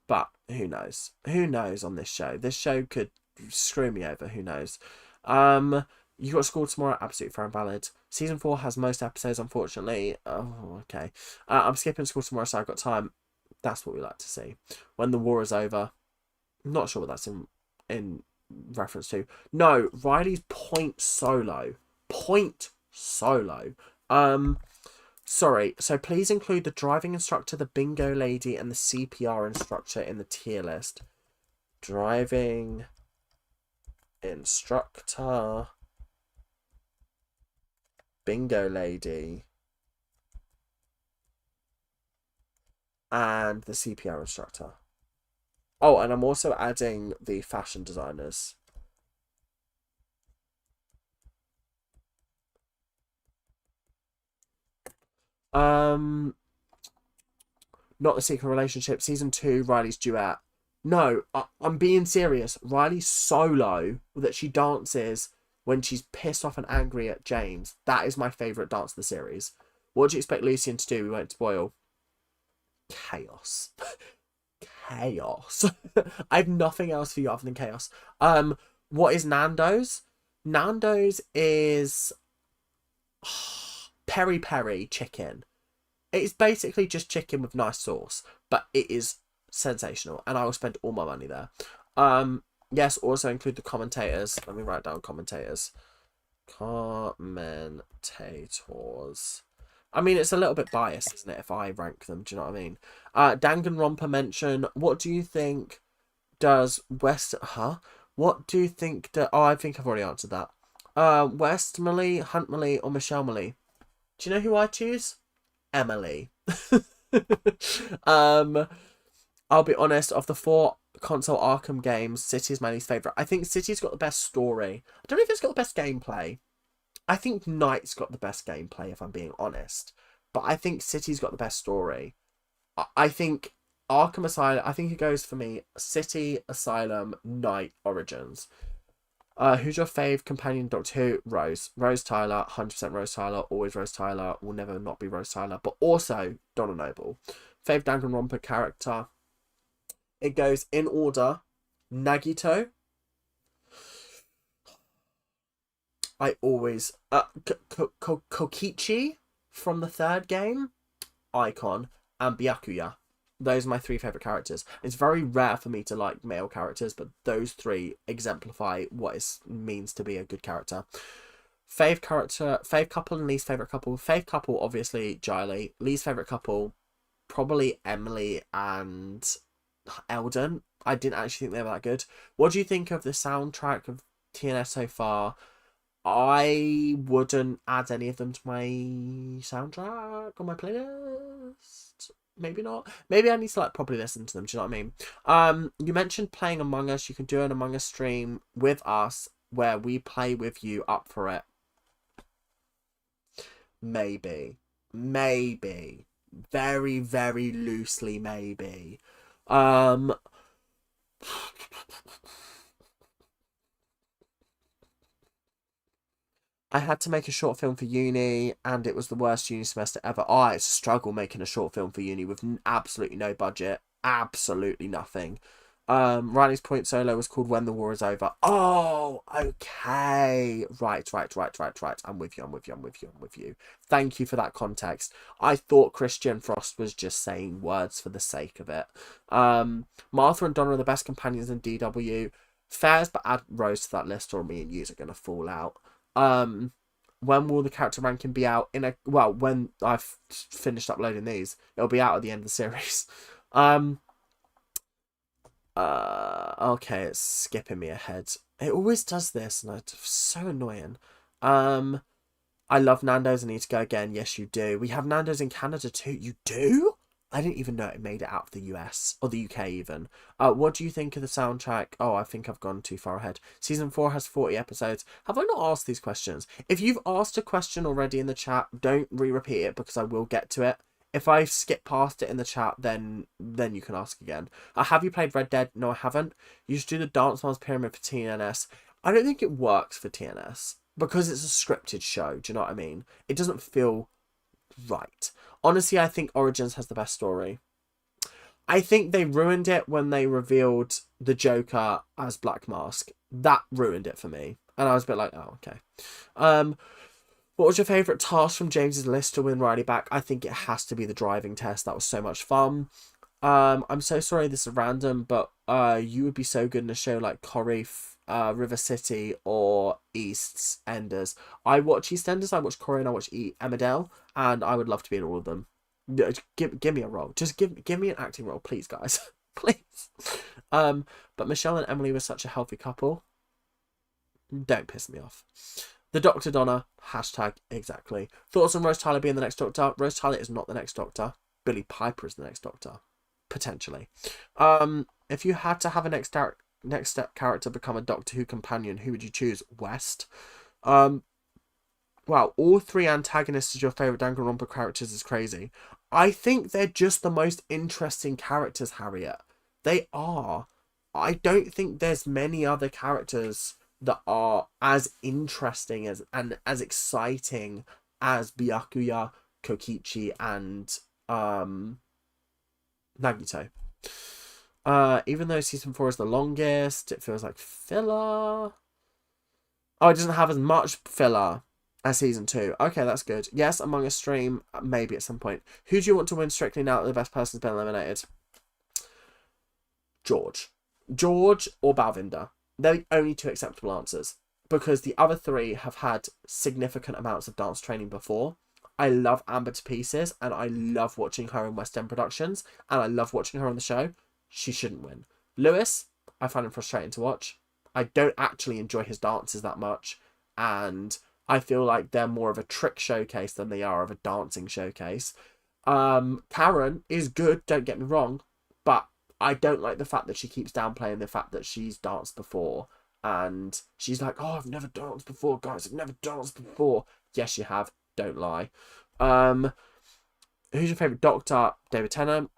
[SPEAKER 1] But who knows? Who knows on this show? This show could screw me over. Who knows? You got school tomorrow. Absolutely fair and valid. Season 4 has most episodes, unfortunately. Oh, okay. I'm skipping school tomorrow, so I've got time. That's what we like to see. When the war is over. I'm not sure what that's in reference to. No, Riley's Point Solo. Point Solo. Sorry, so please include the driving instructor, the bingo lady, and the CPR instructor in the tier list. Driving instructor, bingo lady, and the CPR instructor. Oh, and I'm also adding the fashion designers. Not the Secret Relationship. Season 2, Riley's duet. No, I'm being serious. Riley's solo that she dances when she's pissed off and angry at James. That is my favourite dance of the series. What do you expect Lucian to do? We won't spoil. Chaos. Chaos. I have nothing else for you other than chaos. What is Nando's? Nando's is peri peri chicken. It's basically just chicken with nice sauce, but it is sensational, and I will spend all my money there. Yes, also include the commentators. Let me write down commentators. Commentators. I mean, it's a little bit biased, isn't it, if I rank them? Do you know what I mean? Danganronpa mention. What do you think does West... Huh? What do you think... Oh, I think I've already answered that. Westmally, Huntmally, or Michellemally? Do you know who I choose? Emily. I'll be honest, of the 4 console Arkham games, City's my least favourite. I think City's got the best story. I don't know if it's got the best gameplay. I think Knight's got the best gameplay, if I'm being honest. But I think City's got the best story. I think Arkham Asylum, I think it goes for me, City, Asylum, Knight, Origins. Who's your fave companion Doctor Who? Rose. Rose Tyler, 100% Rose Tyler, always Rose Tyler, will never not be Rose Tyler, but also Donna Noble. Fave Danganronpa character. It goes in order. Nagito. I always... Kokichi from the third game. Icon. And Byakuya. Those are my 3 favourite characters. It's very rare for me to like male characters, but those 3 exemplify what it means to be a good character. Fave character, fave couple and least favourite couple. Fave couple, obviously, Jiley. Least favourite couple, probably Emily and Eldon. I didn't actually think they were that good. What do you think of the soundtrack of TNS so far? I wouldn't add any of them to my soundtrack on my playlist. Maybe not. Maybe I need to like properly listen to them. Do you know what I mean? You mentioned playing Among Us. You can do an Among Us stream with us where we play with you. Up for it? Maybe. Very, very loosely, maybe. I had to make a short film for uni, and it was the worst uni semester ever. Oh, it's a struggle making a short film for uni with absolutely no budget. Absolutely nothing. Riley's point solo was called When the War Is Over. Oh, okay. Right. I'm with you. Thank you for that context. I thought Christian Frost was just saying words for the sake of it. Martha and Donna are the best companions in DW. Fairs, but add Rose to that list or me and you are going to fall out. When will the character ranking be out? When I've finished uploading these, it'll be out at the end of the series. Okay, it's skipping me ahead. It always does this, and it's so annoying. I love Nando's. I need to go again. Yes, you do. We have Nando's in Canada too. You do? I didn't even know it made it out of the US or the UK even. What do you think of the soundtrack? Oh, I think I've gone too far ahead. Season 4 has 40 episodes. Have I not asked these questions? If you've asked a question already in the chat, don't re-repeat it because I will get to it. If I skip past it in the chat, then you can ask again. Have you played Red Dead? No, I haven't. You should do the Dance Moms Pyramid for TNS. I don't think it works for TNS because it's a scripted show. Do you know what I mean? It doesn't feel right. Honestly, I think Origins has the best story. I think they ruined it when they revealed the Joker as Black Mask. That ruined it for me. And I was a bit like, oh, okay. What was your favourite task from James's list to win Riley back? I think it has to be the driving test. That was so much fun. I'm so sorry this is random, but you would be so good in a show like Corrie, River City, or EastEnders. I watch EastEnders, I watch Corrie, and I watch Emmerdale, and I would love to be in all of them. Give me a role. Just give me an acting role, please, guys. Please. But Michelle and Emily were such a healthy couple. Don't piss me off. The Dr. Donna, hashtag exactly. Thoughts on Rose Tyler being the next Doctor? Rose Tyler is not the next Doctor. Billy Piper is the next Doctor. Potentially. If you had to have a next step character become a Doctor Who companion, who would you choose? West. Wow, all 3 antagonists as your favourite Danganronpa characters is crazy. I think they're just the most interesting characters, Harriet. They are. I don't think there's many other characters that are as interesting and as exciting as Byakuya, Kokichi, and Nagito. Even though season 4 is the longest, it feels like filler. Oh, it doesn't have as much filler as season 2. Okay, that's good. Yes, Among Us stream, maybe at some point. Who do you want to win strictly now that the best person's been eliminated? George or Balvinder. They're the only 2 acceptable answers because the other 3 have had significant amounts of dance training before. I love Amber to pieces, and I love watching her in West End productions, and I love watching her on the show. She shouldn't win. Lewis, I find him frustrating to watch. I don't actually enjoy his dances that much, and I feel like they're more of a trick showcase than they are of a dancing showcase. Karen is good, don't get me wrong, but I don't like the fact that she keeps downplaying the fact that she's danced before. And she's like, oh, I've never danced before, guys. I've never danced before. Yes, you have. Don't lie. Who's your favourite Doctor? David Tennant.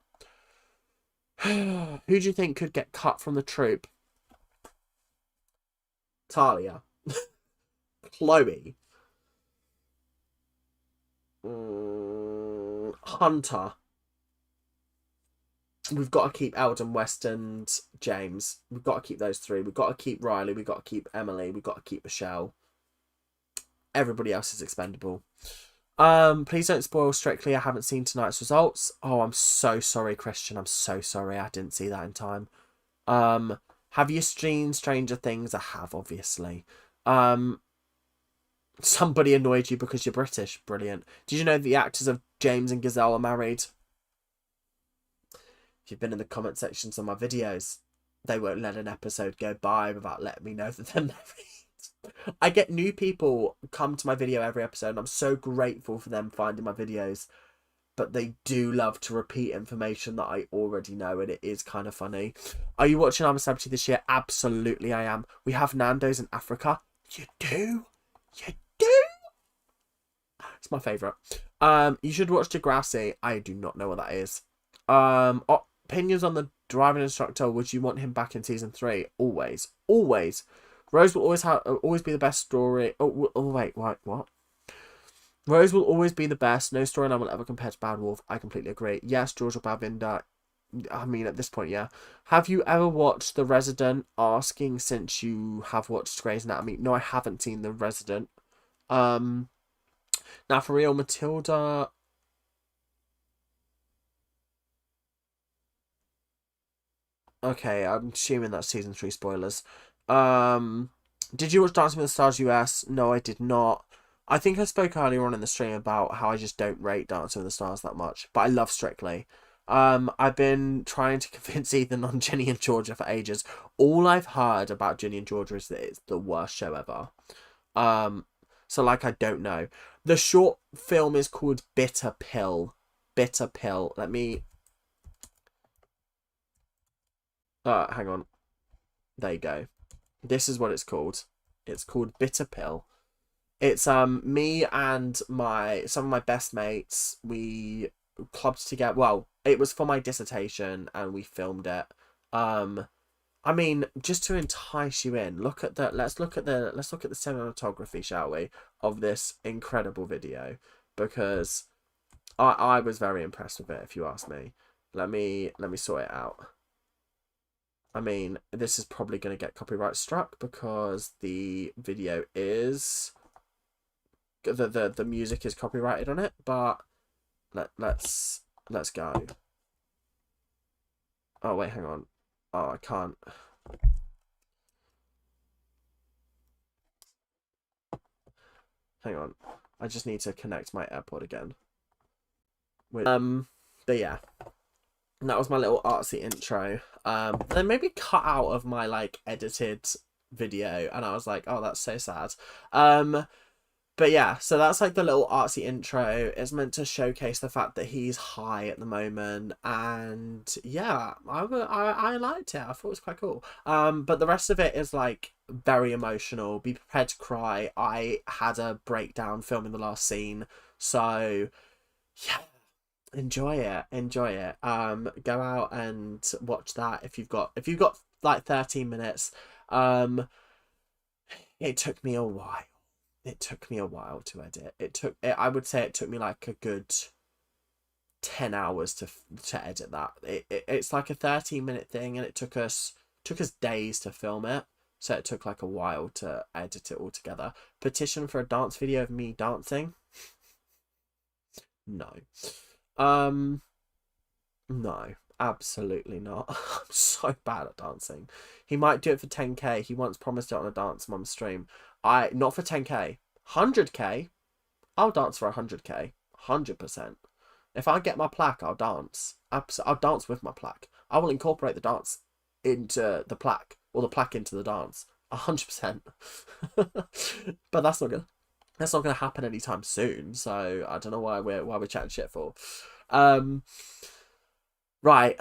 [SPEAKER 1] Who do you think could get cut from the troupe? Talia. Chloe. Hunter. we've got to keep Eldon, West, and James. We've got to keep those three. We've got to keep Riley. We've got to keep Emily. We've got to keep Michelle. Everybody else is expendable. Please don't spoil Strictly. I haven't seen tonight's results. Oh, I'm so sorry, Christian. I'm so sorry. I didn't see that in time. Have you streamed Stranger Things? I have, obviously. Somebody annoyed you because you're British. Brilliant. Did you know that the actors of James and Gazelle are married? If you've been in the comment sections of my videos, they won't let an episode go by without letting me know that they're married. I get new people come to my video every episode, and I'm so grateful for them finding my videos. But they do love to repeat information that I already know, and it is kind of funny. Are you watching I'm a Celebrity this year? Absolutely, I am. We have Nando's in Africa. You do? You do? It's my favourite. You should watch Degrassi. I do not know what that is. Opinions on the driving instructor. Would you want him back in season 3? Always. Always. Rose will always be the best story. Oh wait, what? Rose will always be the best. No storyline will ever compare to Bad Wolf. I completely agree. Yes, George or Bavinda. I mean, at this point, yeah. Have you ever watched The Resident? Asking since you have watched Grey's Anatomy. No, I haven't seen The Resident. Now, for real, Matilda... Okay, I'm assuming that's season 3 spoilers. Did you watch Dancing with the Stars US? No, I did not. I think I spoke earlier on in the stream about how I just don't rate Dancing with the Stars that much, but I love Strictly. I've been trying to convince Ethan on Ginny and Georgia for ages. All I've heard about Ginny and Georgia is that it's the worst show ever. So like, I don't know. The short film is called Bitter Pill. Bitter Pill. Let me... hang on. There you go. This is what it's called. It's called Bitter Pill. It's me and some of my best mates. We clubbed together. Well, it was for my dissertation, and we filmed it. I mean, just to entice you in, let's look at the cinematography, shall we, of this incredible video, because I was very impressed with it, if you ask me. Let me sort it out. I mean, this is probably going to get copyright struck because the video is the music is copyrighted on it, but let's go. Oh wait, hang on. Oh, I can't. Hang on. I just need to connect my AirPod again. But yeah. That was my little artsy intro. Then maybe cut out of my like edited video, and I was like, oh, that's so sad. But yeah, so that's like the little artsy intro. It's meant to showcase the fact that he's high at the moment, and yeah, I liked it. I thought it was quite cool. But the rest of it is like very emotional. Be prepared to cry. I had a breakdown filming the last scene, so yeah. Enjoy it. Go out and watch that if you've got like 13 minutes. It took me a while. To edit. I would say it took me like a good 10 hours to edit that. It's like a 13-minute thing, and it took us days to film it. So it took like a while to edit it all together. Petition for a dance video of me dancing? No. No, absolutely not. I'm so bad at dancing. He might do it for 10k. He once promised it on a Dance Mum stream. Not for 10k. 100k? I'll dance for 100k. 100%. If I get my plaque, I'll dance. I'll dance with my plaque. I will incorporate the dance into the plaque, or the plaque into the dance. 100%. But that's not gonna happen anytime soon, so I don't know why we're chatting shit for. Right,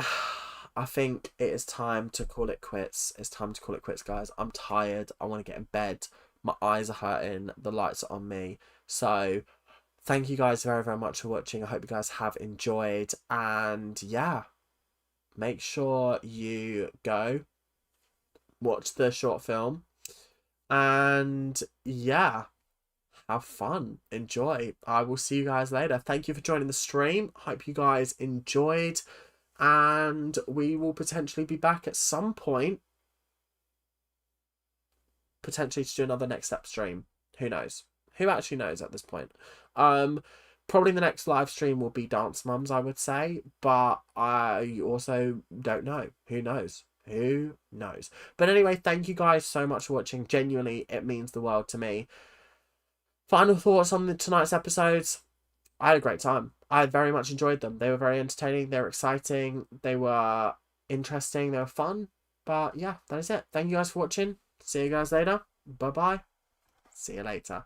[SPEAKER 1] I think it is time to call it quits. It's time to call it quits, guys. I'm tired. I want to get in bed. My eyes are hurting. The lights are on me. So thank you guys very, very much for watching. I hope you guys have enjoyed, and yeah, make sure you go watch the short film, and yeah, have fun, enjoy. I will see you guys later. Thank you for joining the stream. Hope you guys enjoyed. and we will potentially be back at some point, potentially to do another Next Step stream. Who knows? Who actually knows at this point? Probably the next live stream will be Dance Mums, I would say, but I also don't know. Who knows? Who knows? But anyway, thank you guys so much for watching. Genuinely, it means the world to me. Final thoughts on tonight's episodes. I had a great time. I very much enjoyed them. They were very entertaining. They were exciting. They were interesting. They were fun. But yeah, that is it. Thank you guys for watching. See you guys later. Bye-bye. See you later.